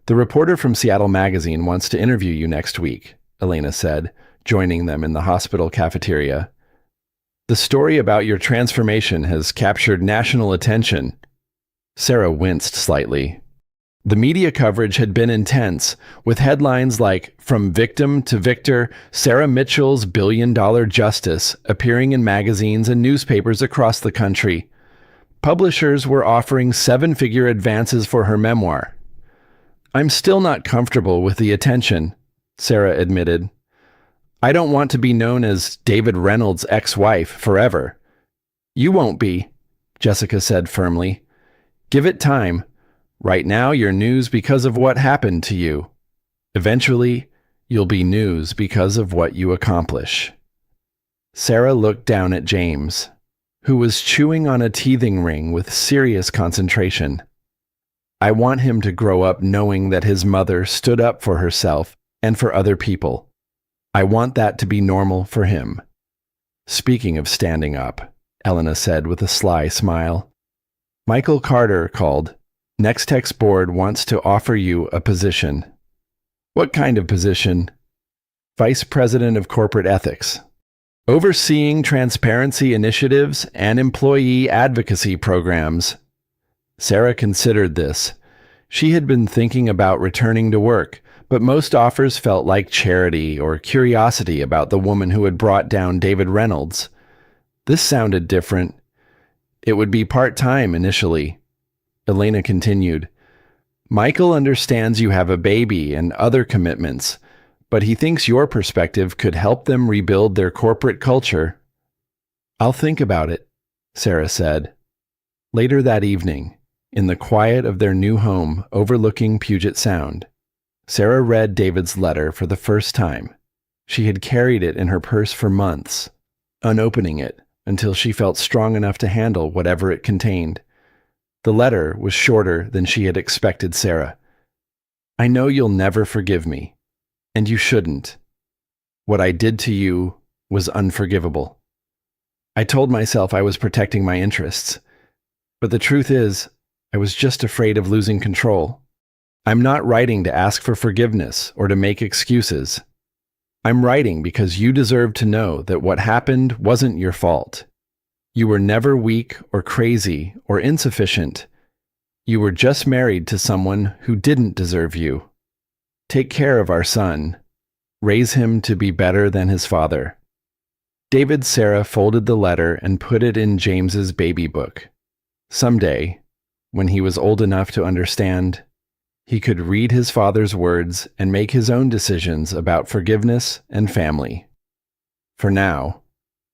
"The reporter from Seattle Magazine wants to interview you next week," Elena said, joining them in the hospital cafeteria. "The story about your transformation has captured national attention." Sarah winced slightly. The media coverage had been intense, with headlines like "From Victim to Victor, Sarah Mitchell's Billion-Dollar Justice" appearing in magazines and newspapers across the country. Publishers were offering seven-figure advances for her memoir. "I'm still not comfortable with the attention," Sarah admitted. "I don't want to be known as David Reynolds' ex-wife forever." "You won't be," Jessica said firmly. "Give it time. Right now, you're news because of what happened to you. Eventually, you'll be news because of what you accomplish." Sarah looked down at James, who was chewing on a teething ring with serious concentration. "I want him to grow up knowing that his mother stood up for herself and for other people. I want that to be normal for him." "Speaking of standing up," Elena said with a sly smile, "Michael Carter called. Nextech's board wants to offer you a position." "What kind of position?" "Vice President of Corporate Ethics. Overseeing transparency initiatives and employee advocacy programs." Sarah considered this. She had been thinking about returning to work, but most offers felt like charity or curiosity about the woman who had brought down David Reynolds. This sounded different. It would be part-time initially. Elena continued, "Michael understands you have a baby and other commitments, but he thinks your perspective could help them rebuild their corporate culture." "I'll think about it," Sarah said. Later that evening, in the quiet of their new home overlooking Puget Sound, Sarah read David's letter for the first time. She had carried it in her purse for months, unopening it until she felt strong enough to handle whatever it contained. The letter was shorter than she had expected Sarah. "I know you'll never forgive me, and you shouldn't. What I did to you was unforgivable. I told myself I was protecting my interests, but the truth is, I was just afraid of losing control. I'm not writing to ask for forgiveness or to make excuses. I'm writing because you deserve to know that what happened wasn't your fault. You were never weak or crazy or insufficient. You were just married to someone who didn't deserve you. Take care of our son. Raise him to be better than his father." David Sarah folded the letter and put it in James's baby book. Someday, when he was old enough to understand, he could read his father's words and make his own decisions about forgiveness and family. For now,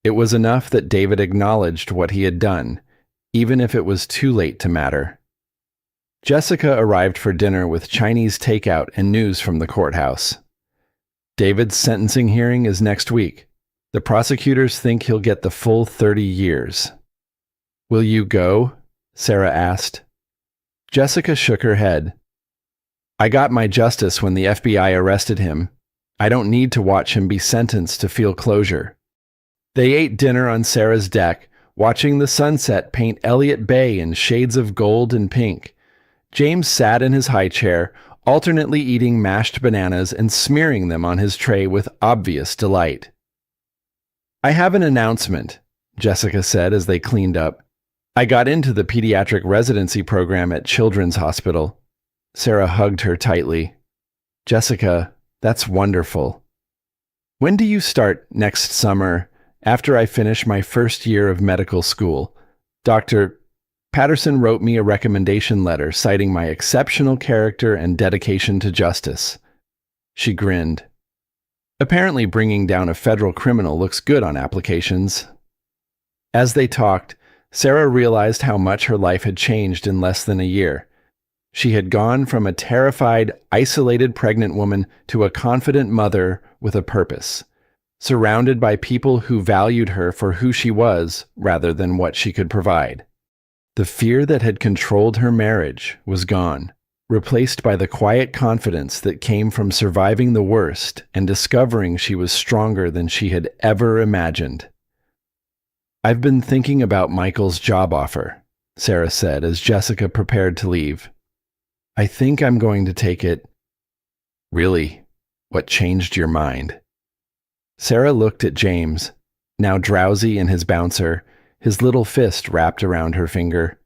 it was enough that David acknowledged what he had done, even if it was too late to matter. Jessica arrived for dinner with Chinese takeout and news from the courthouse. "David's sentencing hearing is next week," The prosecutors think he'll get the full 30 years. Will you go? Sarah asked. Jessica shook her head. I got my justice when the FBI arrested him. I don't need to watch him be sentenced to feel closure. They ate dinner on Sarah's deck, watching the sunset paint Elliott Bay in shades of gold and pink. James sat in his high chair, alternately eating mashed bananas and smearing them on his tray with obvious delight. I have an announcement, Jessica said as they cleaned up. I got into the pediatric residency program at Children's Hospital. Sarah hugged her tightly. Jessica, that's wonderful. When do you start next summer, after I finish my first year of medical school? Dr. Patterson wrote me a recommendation letter citing my exceptional character and dedication to justice. She grinned. Apparently bringing down a federal criminal looks good on applications. As they talked, Sarah realized how much her life had changed in less than a year. She had gone from a terrified, isolated pregnant woman to a confident mother with a purpose, surrounded by people who valued her for who she was rather than what she could provide. The fear that had controlled her marriage was gone, replaced by the quiet confidence that came from surviving the worst and discovering she was stronger than she had ever imagined. I've been thinking about Michael's job offer, Sarah said as Jessica prepared to leave. I think I'm going to take it. Really? What changed your mind? Sarah looked at James, now drowsy in his bouncer, his little fist wrapped around her finger.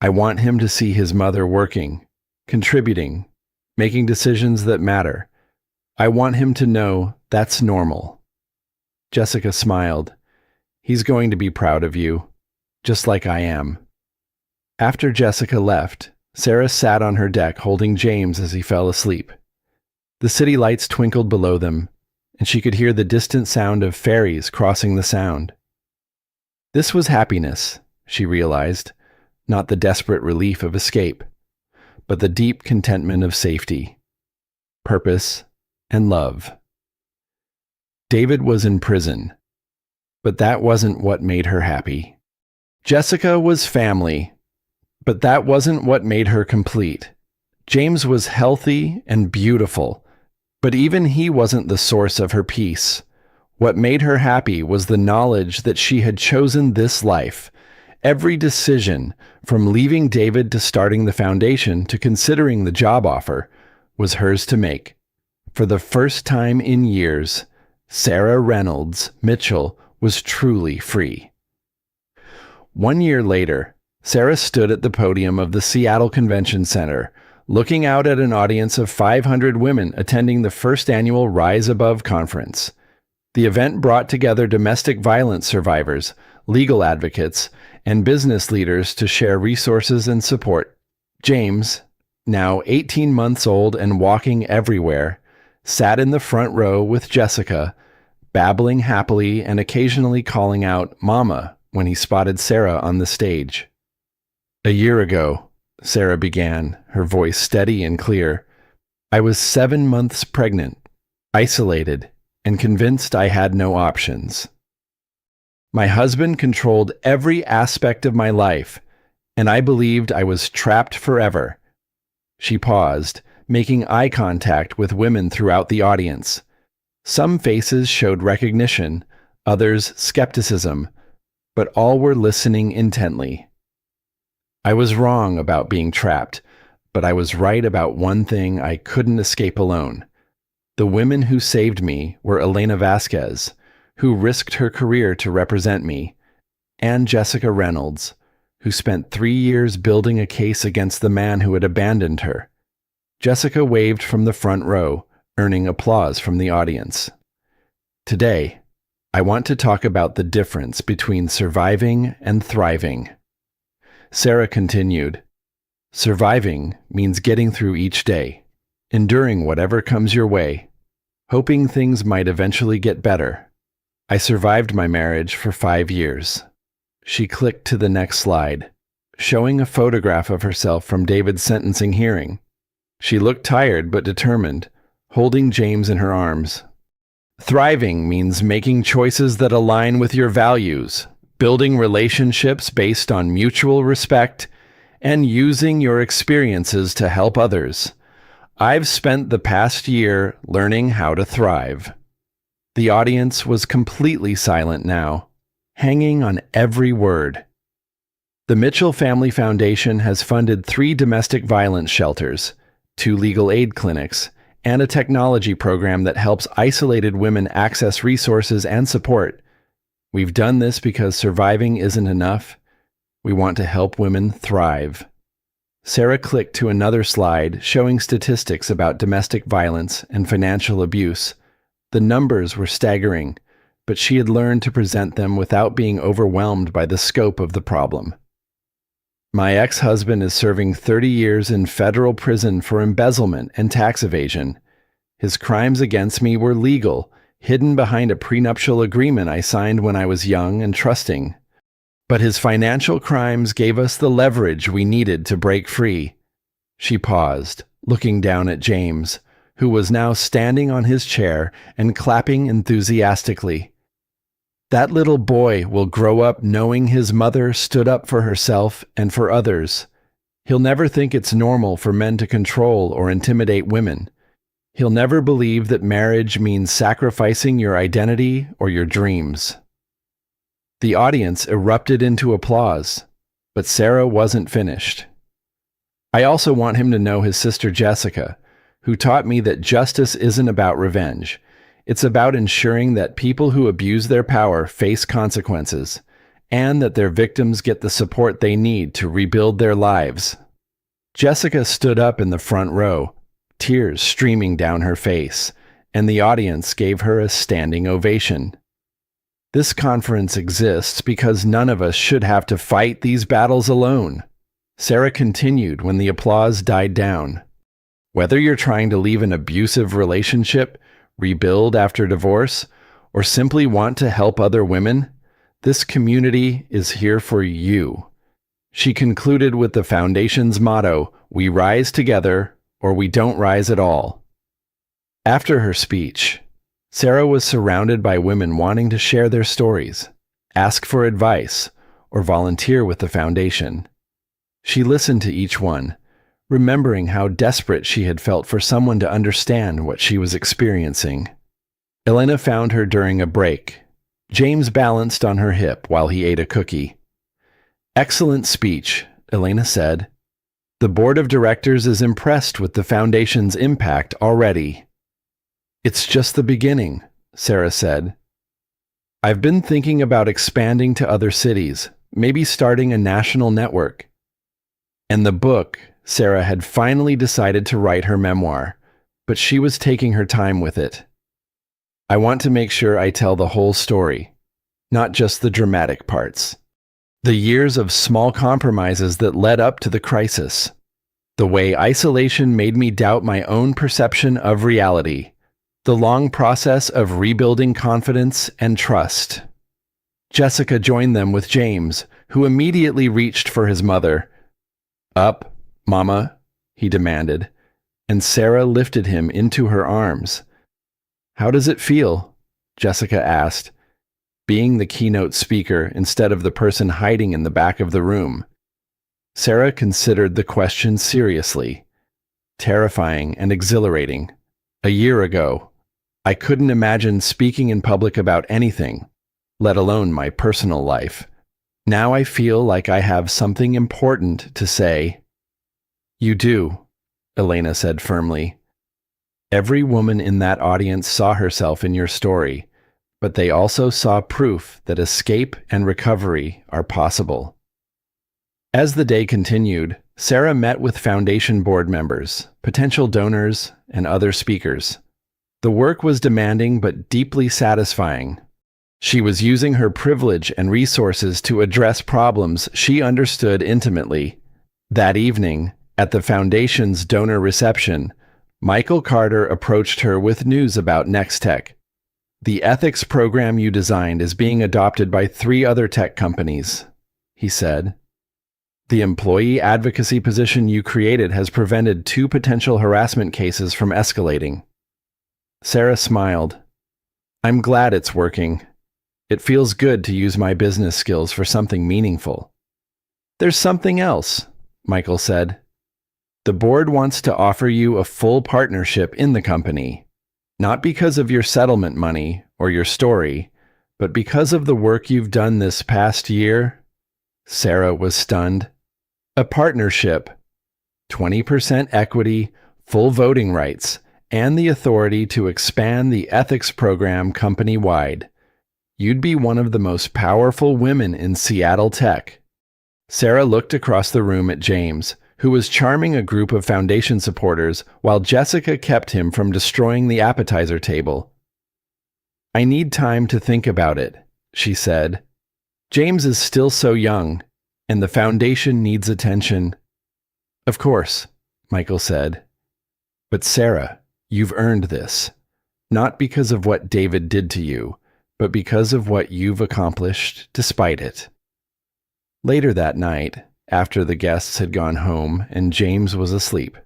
I want him to see his mother working, contributing, making decisions that matter. I want him to know that's normal. Jessica smiled. He's going to be proud of you, just like I am. After Jessica left, Sarah sat on her deck holding James as he fell asleep. The city lights twinkled below them, and she could hear the distant sound of ferries crossing the Sound. This was happiness, she realized, not the desperate relief of escape, but the deep contentment of safety, purpose, and love. David was in prison, but that wasn't what made her happy. Jessica was family, but that wasn't what made her complete. James was healthy and beautiful, but even he wasn't the source of her peace. What made her happy was the knowledge that she had chosen this life. Every decision, from leaving David to starting the foundation to considering the job offer, was hers to make. For the first time in years, Sarah Reynolds Mitchell was truly free. 1 year later, Sarah stood at the podium of the Seattle Convention Center, looking out at an audience of 500 women attending the first annual Rise Above conference. The event brought together domestic violence survivors, legal advocates, and business leaders to share resources and support. James, now 18 months old and walking everywhere, sat in the front row with Jessica, babbling happily and occasionally calling out "Mama" when he spotted Sarah on the stage. A year ago, Sarah began, her voice steady and clear, I was 7 months pregnant, isolated, and convinced I had no options. My husband controlled every aspect of my life, and I believed I was trapped forever. She paused, making eye contact with women throughout the audience. Some faces showed recognition, others skepticism, but all were listening intently. I was wrong about being trapped, but I was right about one thing I couldn't escape alone. The women who saved me were Elena Vasquez, who risked her career to represent me, and Jessica Reynolds, who spent 3 years building a case against the man who had abandoned her. Jessica waved from the front row, earning applause from the audience. Today, I want to talk about the difference between surviving and thriving. Sarah continued, Surviving means getting through each day, enduring whatever comes your way, hoping things might eventually get better. I survived my marriage for 5 years. She clicked to the next slide, showing a photograph of herself from David's sentencing hearing. She looked tired but determined, holding James in her arms. Thriving means making choices that align with your values, building relationships based on mutual respect, and using your experiences to help others. I've spent the past year learning how to thrive. The audience was completely silent now, hanging on every word. The Mitchell Family Foundation has funded 3 domestic violence shelters, 2 legal aid clinics, and a technology program that helps isolated women access resources and support. We've done this because surviving isn't enough. We want to help women thrive. Sarah clicked to another slide showing statistics about domestic violence and financial abuse. The numbers were staggering, but she had learned to present them without being overwhelmed by the scope of the problem. My ex-husband is serving 30 years in federal prison for embezzlement and tax evasion. His crimes against me were legal, hidden behind a prenuptial agreement I signed when I was young and trusting. But his financial crimes gave us the leverage we needed to break free. She paused, looking down at James, who was now standing on his chair and clapping enthusiastically. That little boy will grow up knowing his mother stood up for herself and for others. He'll never think it's normal for men to control or intimidate women. He'll never believe that marriage means sacrificing your identity or your dreams. The audience erupted into applause, but Sarah wasn't finished. I also want him to know his sister Jessica, who taught me that justice isn't about revenge. It's about ensuring that people who abuse their power face consequences, and that their victims get the support they need to rebuild their lives. Jessica stood up in the front row, tears streaming down her face, and the audience gave her a standing ovation. This conference exists because none of us should have to fight these battles alone. Sarah continued when the applause died down. Whether you're trying to leave an abusive relationship, rebuild after divorce, or simply want to help other women, this community is here for you. She concluded with the foundation's motto, "We rise together, or we don't rise at all." After her speech, Sarah was surrounded by women wanting to share their stories, ask for advice, or volunteer with the foundation. She listened to each one, remembering how desperate she had felt for someone to understand what she was experiencing. Elena found her during a break. James balanced on her hip while he ate a cookie. "Excellent speech," Elena said. "The board of directors is impressed with the foundation's impact already." "It's just the beginning," Sarah said. "I've been thinking about expanding to other cities, maybe starting a national network." And the book, Sarah had finally decided to write her memoir, but she was taking her time with it. "I want to make sure I tell the whole story, not just the dramatic parts. The years of small compromises that led up to the crisis. The way isolation made me doubt my own perception of reality. The long process of rebuilding confidence and trust." Jessica joined them with James, who immediately reached for his mother. "Up, Mama," he demanded, and Sarah lifted him into her arms. "How does it feel?" Jessica asked, being the keynote speaker instead of the person hiding in the back of the room. Sarah considered the question seriously. Terrifying and exhilarating. A year ago, I couldn't imagine speaking in public about anything, let alone my personal life. Now I feel like I have something important to say. "You do," Elena said firmly. "Every woman in that audience saw herself in your story, but they also saw proof that escape and recovery are possible." As the day continued, Sarah met with foundation board members, potential donors, and other speakers. The work was demanding but deeply satisfying. She was using her privilege and resources to address problems she understood intimately. That evening, at the foundation's donor reception, Michael Carter approached her with news about Nextech. "The ethics program you designed is being adopted by 3 other tech companies," he said. "The employee advocacy position you created has prevented 2 potential harassment cases from escalating." Sarah smiled. I'm glad it's working. It feels good to use my business skills for something meaningful. There's something else, Michael said. The board wants to offer you a full partnership in the company, not because of your settlement money or your story, but because of the work you've done this past year. Sarah was stunned. A partnership, 20% equity, full voting rights, and the authority to expand the ethics program company-wide. You'd be one of the most powerful women in Seattle tech. Sarah looked across the room at James, who was charming a group of Foundation supporters while Jessica kept him from destroying the appetizer table. I need time to think about it, she said. James is still so young, and the Foundation needs attention. Of course, Michael said. But Sarah, you've earned this, not because of what David did to you, but because of what you've accomplished despite it. Later that night, after the guests had gone home and James was asleep,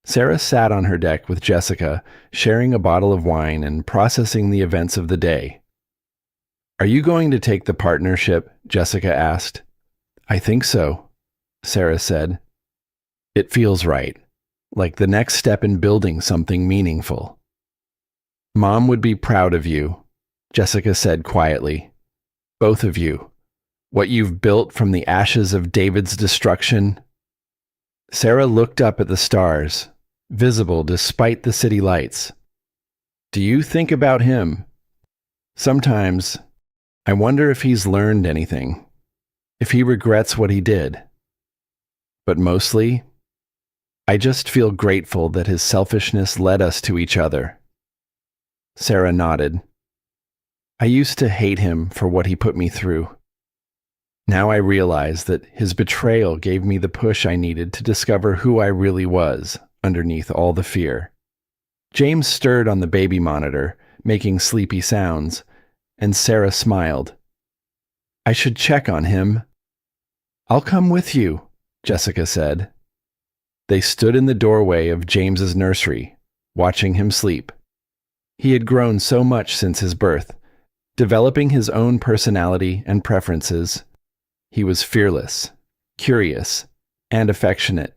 Sarah sat on her deck with Jessica, sharing a bottle of wine and processing the events of the day. Are you going to take the partnership? Jessica asked. I think so, Sarah said. It feels right, like the next step in building something meaningful. Mom would be proud of you, Jessica said quietly. Both of you. What you've built from the ashes of David's destruction. Sarah looked up at the stars, visible despite the city lights. Do you think about him? Sometimes, I wonder if he's learned anything, if he regrets what he did. But mostly, I just feel grateful that his selfishness led us to each other. Sarah nodded. I used to hate him for what he put me through. Now I realize that his betrayal gave me the push I needed to discover who I really was underneath all the fear. James stirred on the baby monitor, making sleepy sounds, and Sarah smiled. I should check on him. I'll come with you, Jessica said. They stood in the doorway of James's nursery, watching him sleep. He had grown so much since his birth, developing his own personality and preferences. He was fearless, curious, and affectionate,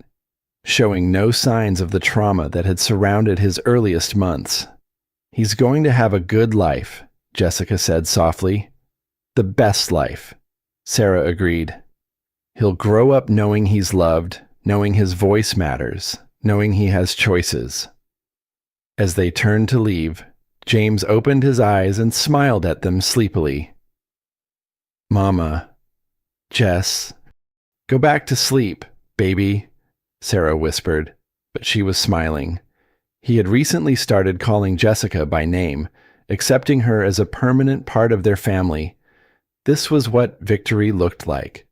showing no signs of the trauma that had surrounded his earliest months. He's going to have a good life, Jessica said softly. The best life, Sarah agreed. He'll grow up knowing he's loved, knowing his voice matters, knowing he has choices. As they turned to leave, James opened his eyes and smiled at them sleepily. Mama, Jess, go back to sleep, baby, Sarah whispered, but she was smiling. He had recently started calling Jessica by name, accepting her as a permanent part of their family. This was what victory looked like.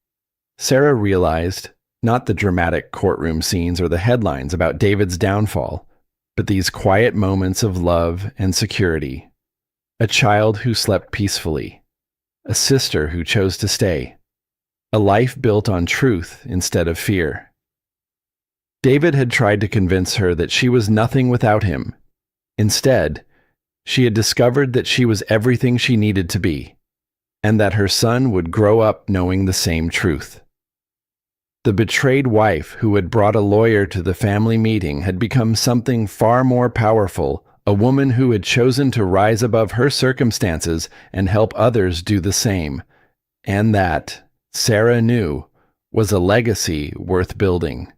Sarah realized, not the dramatic courtroom scenes or the headlines about David's downfall, but these quiet moments of love and security. A child who slept peacefully. A sister who chose to stay. A life built on truth instead of fear. David had tried to convince her that she was nothing without him. Instead, she had discovered that she was everything she needed to be, and that her son would grow up knowing the same truth. The betrayed wife who had brought a lawyer to the family meeting had become something far more powerful, a woman who had chosen to rise above her circumstances and help others do the same, and that, Sarah knew, was a legacy worth building.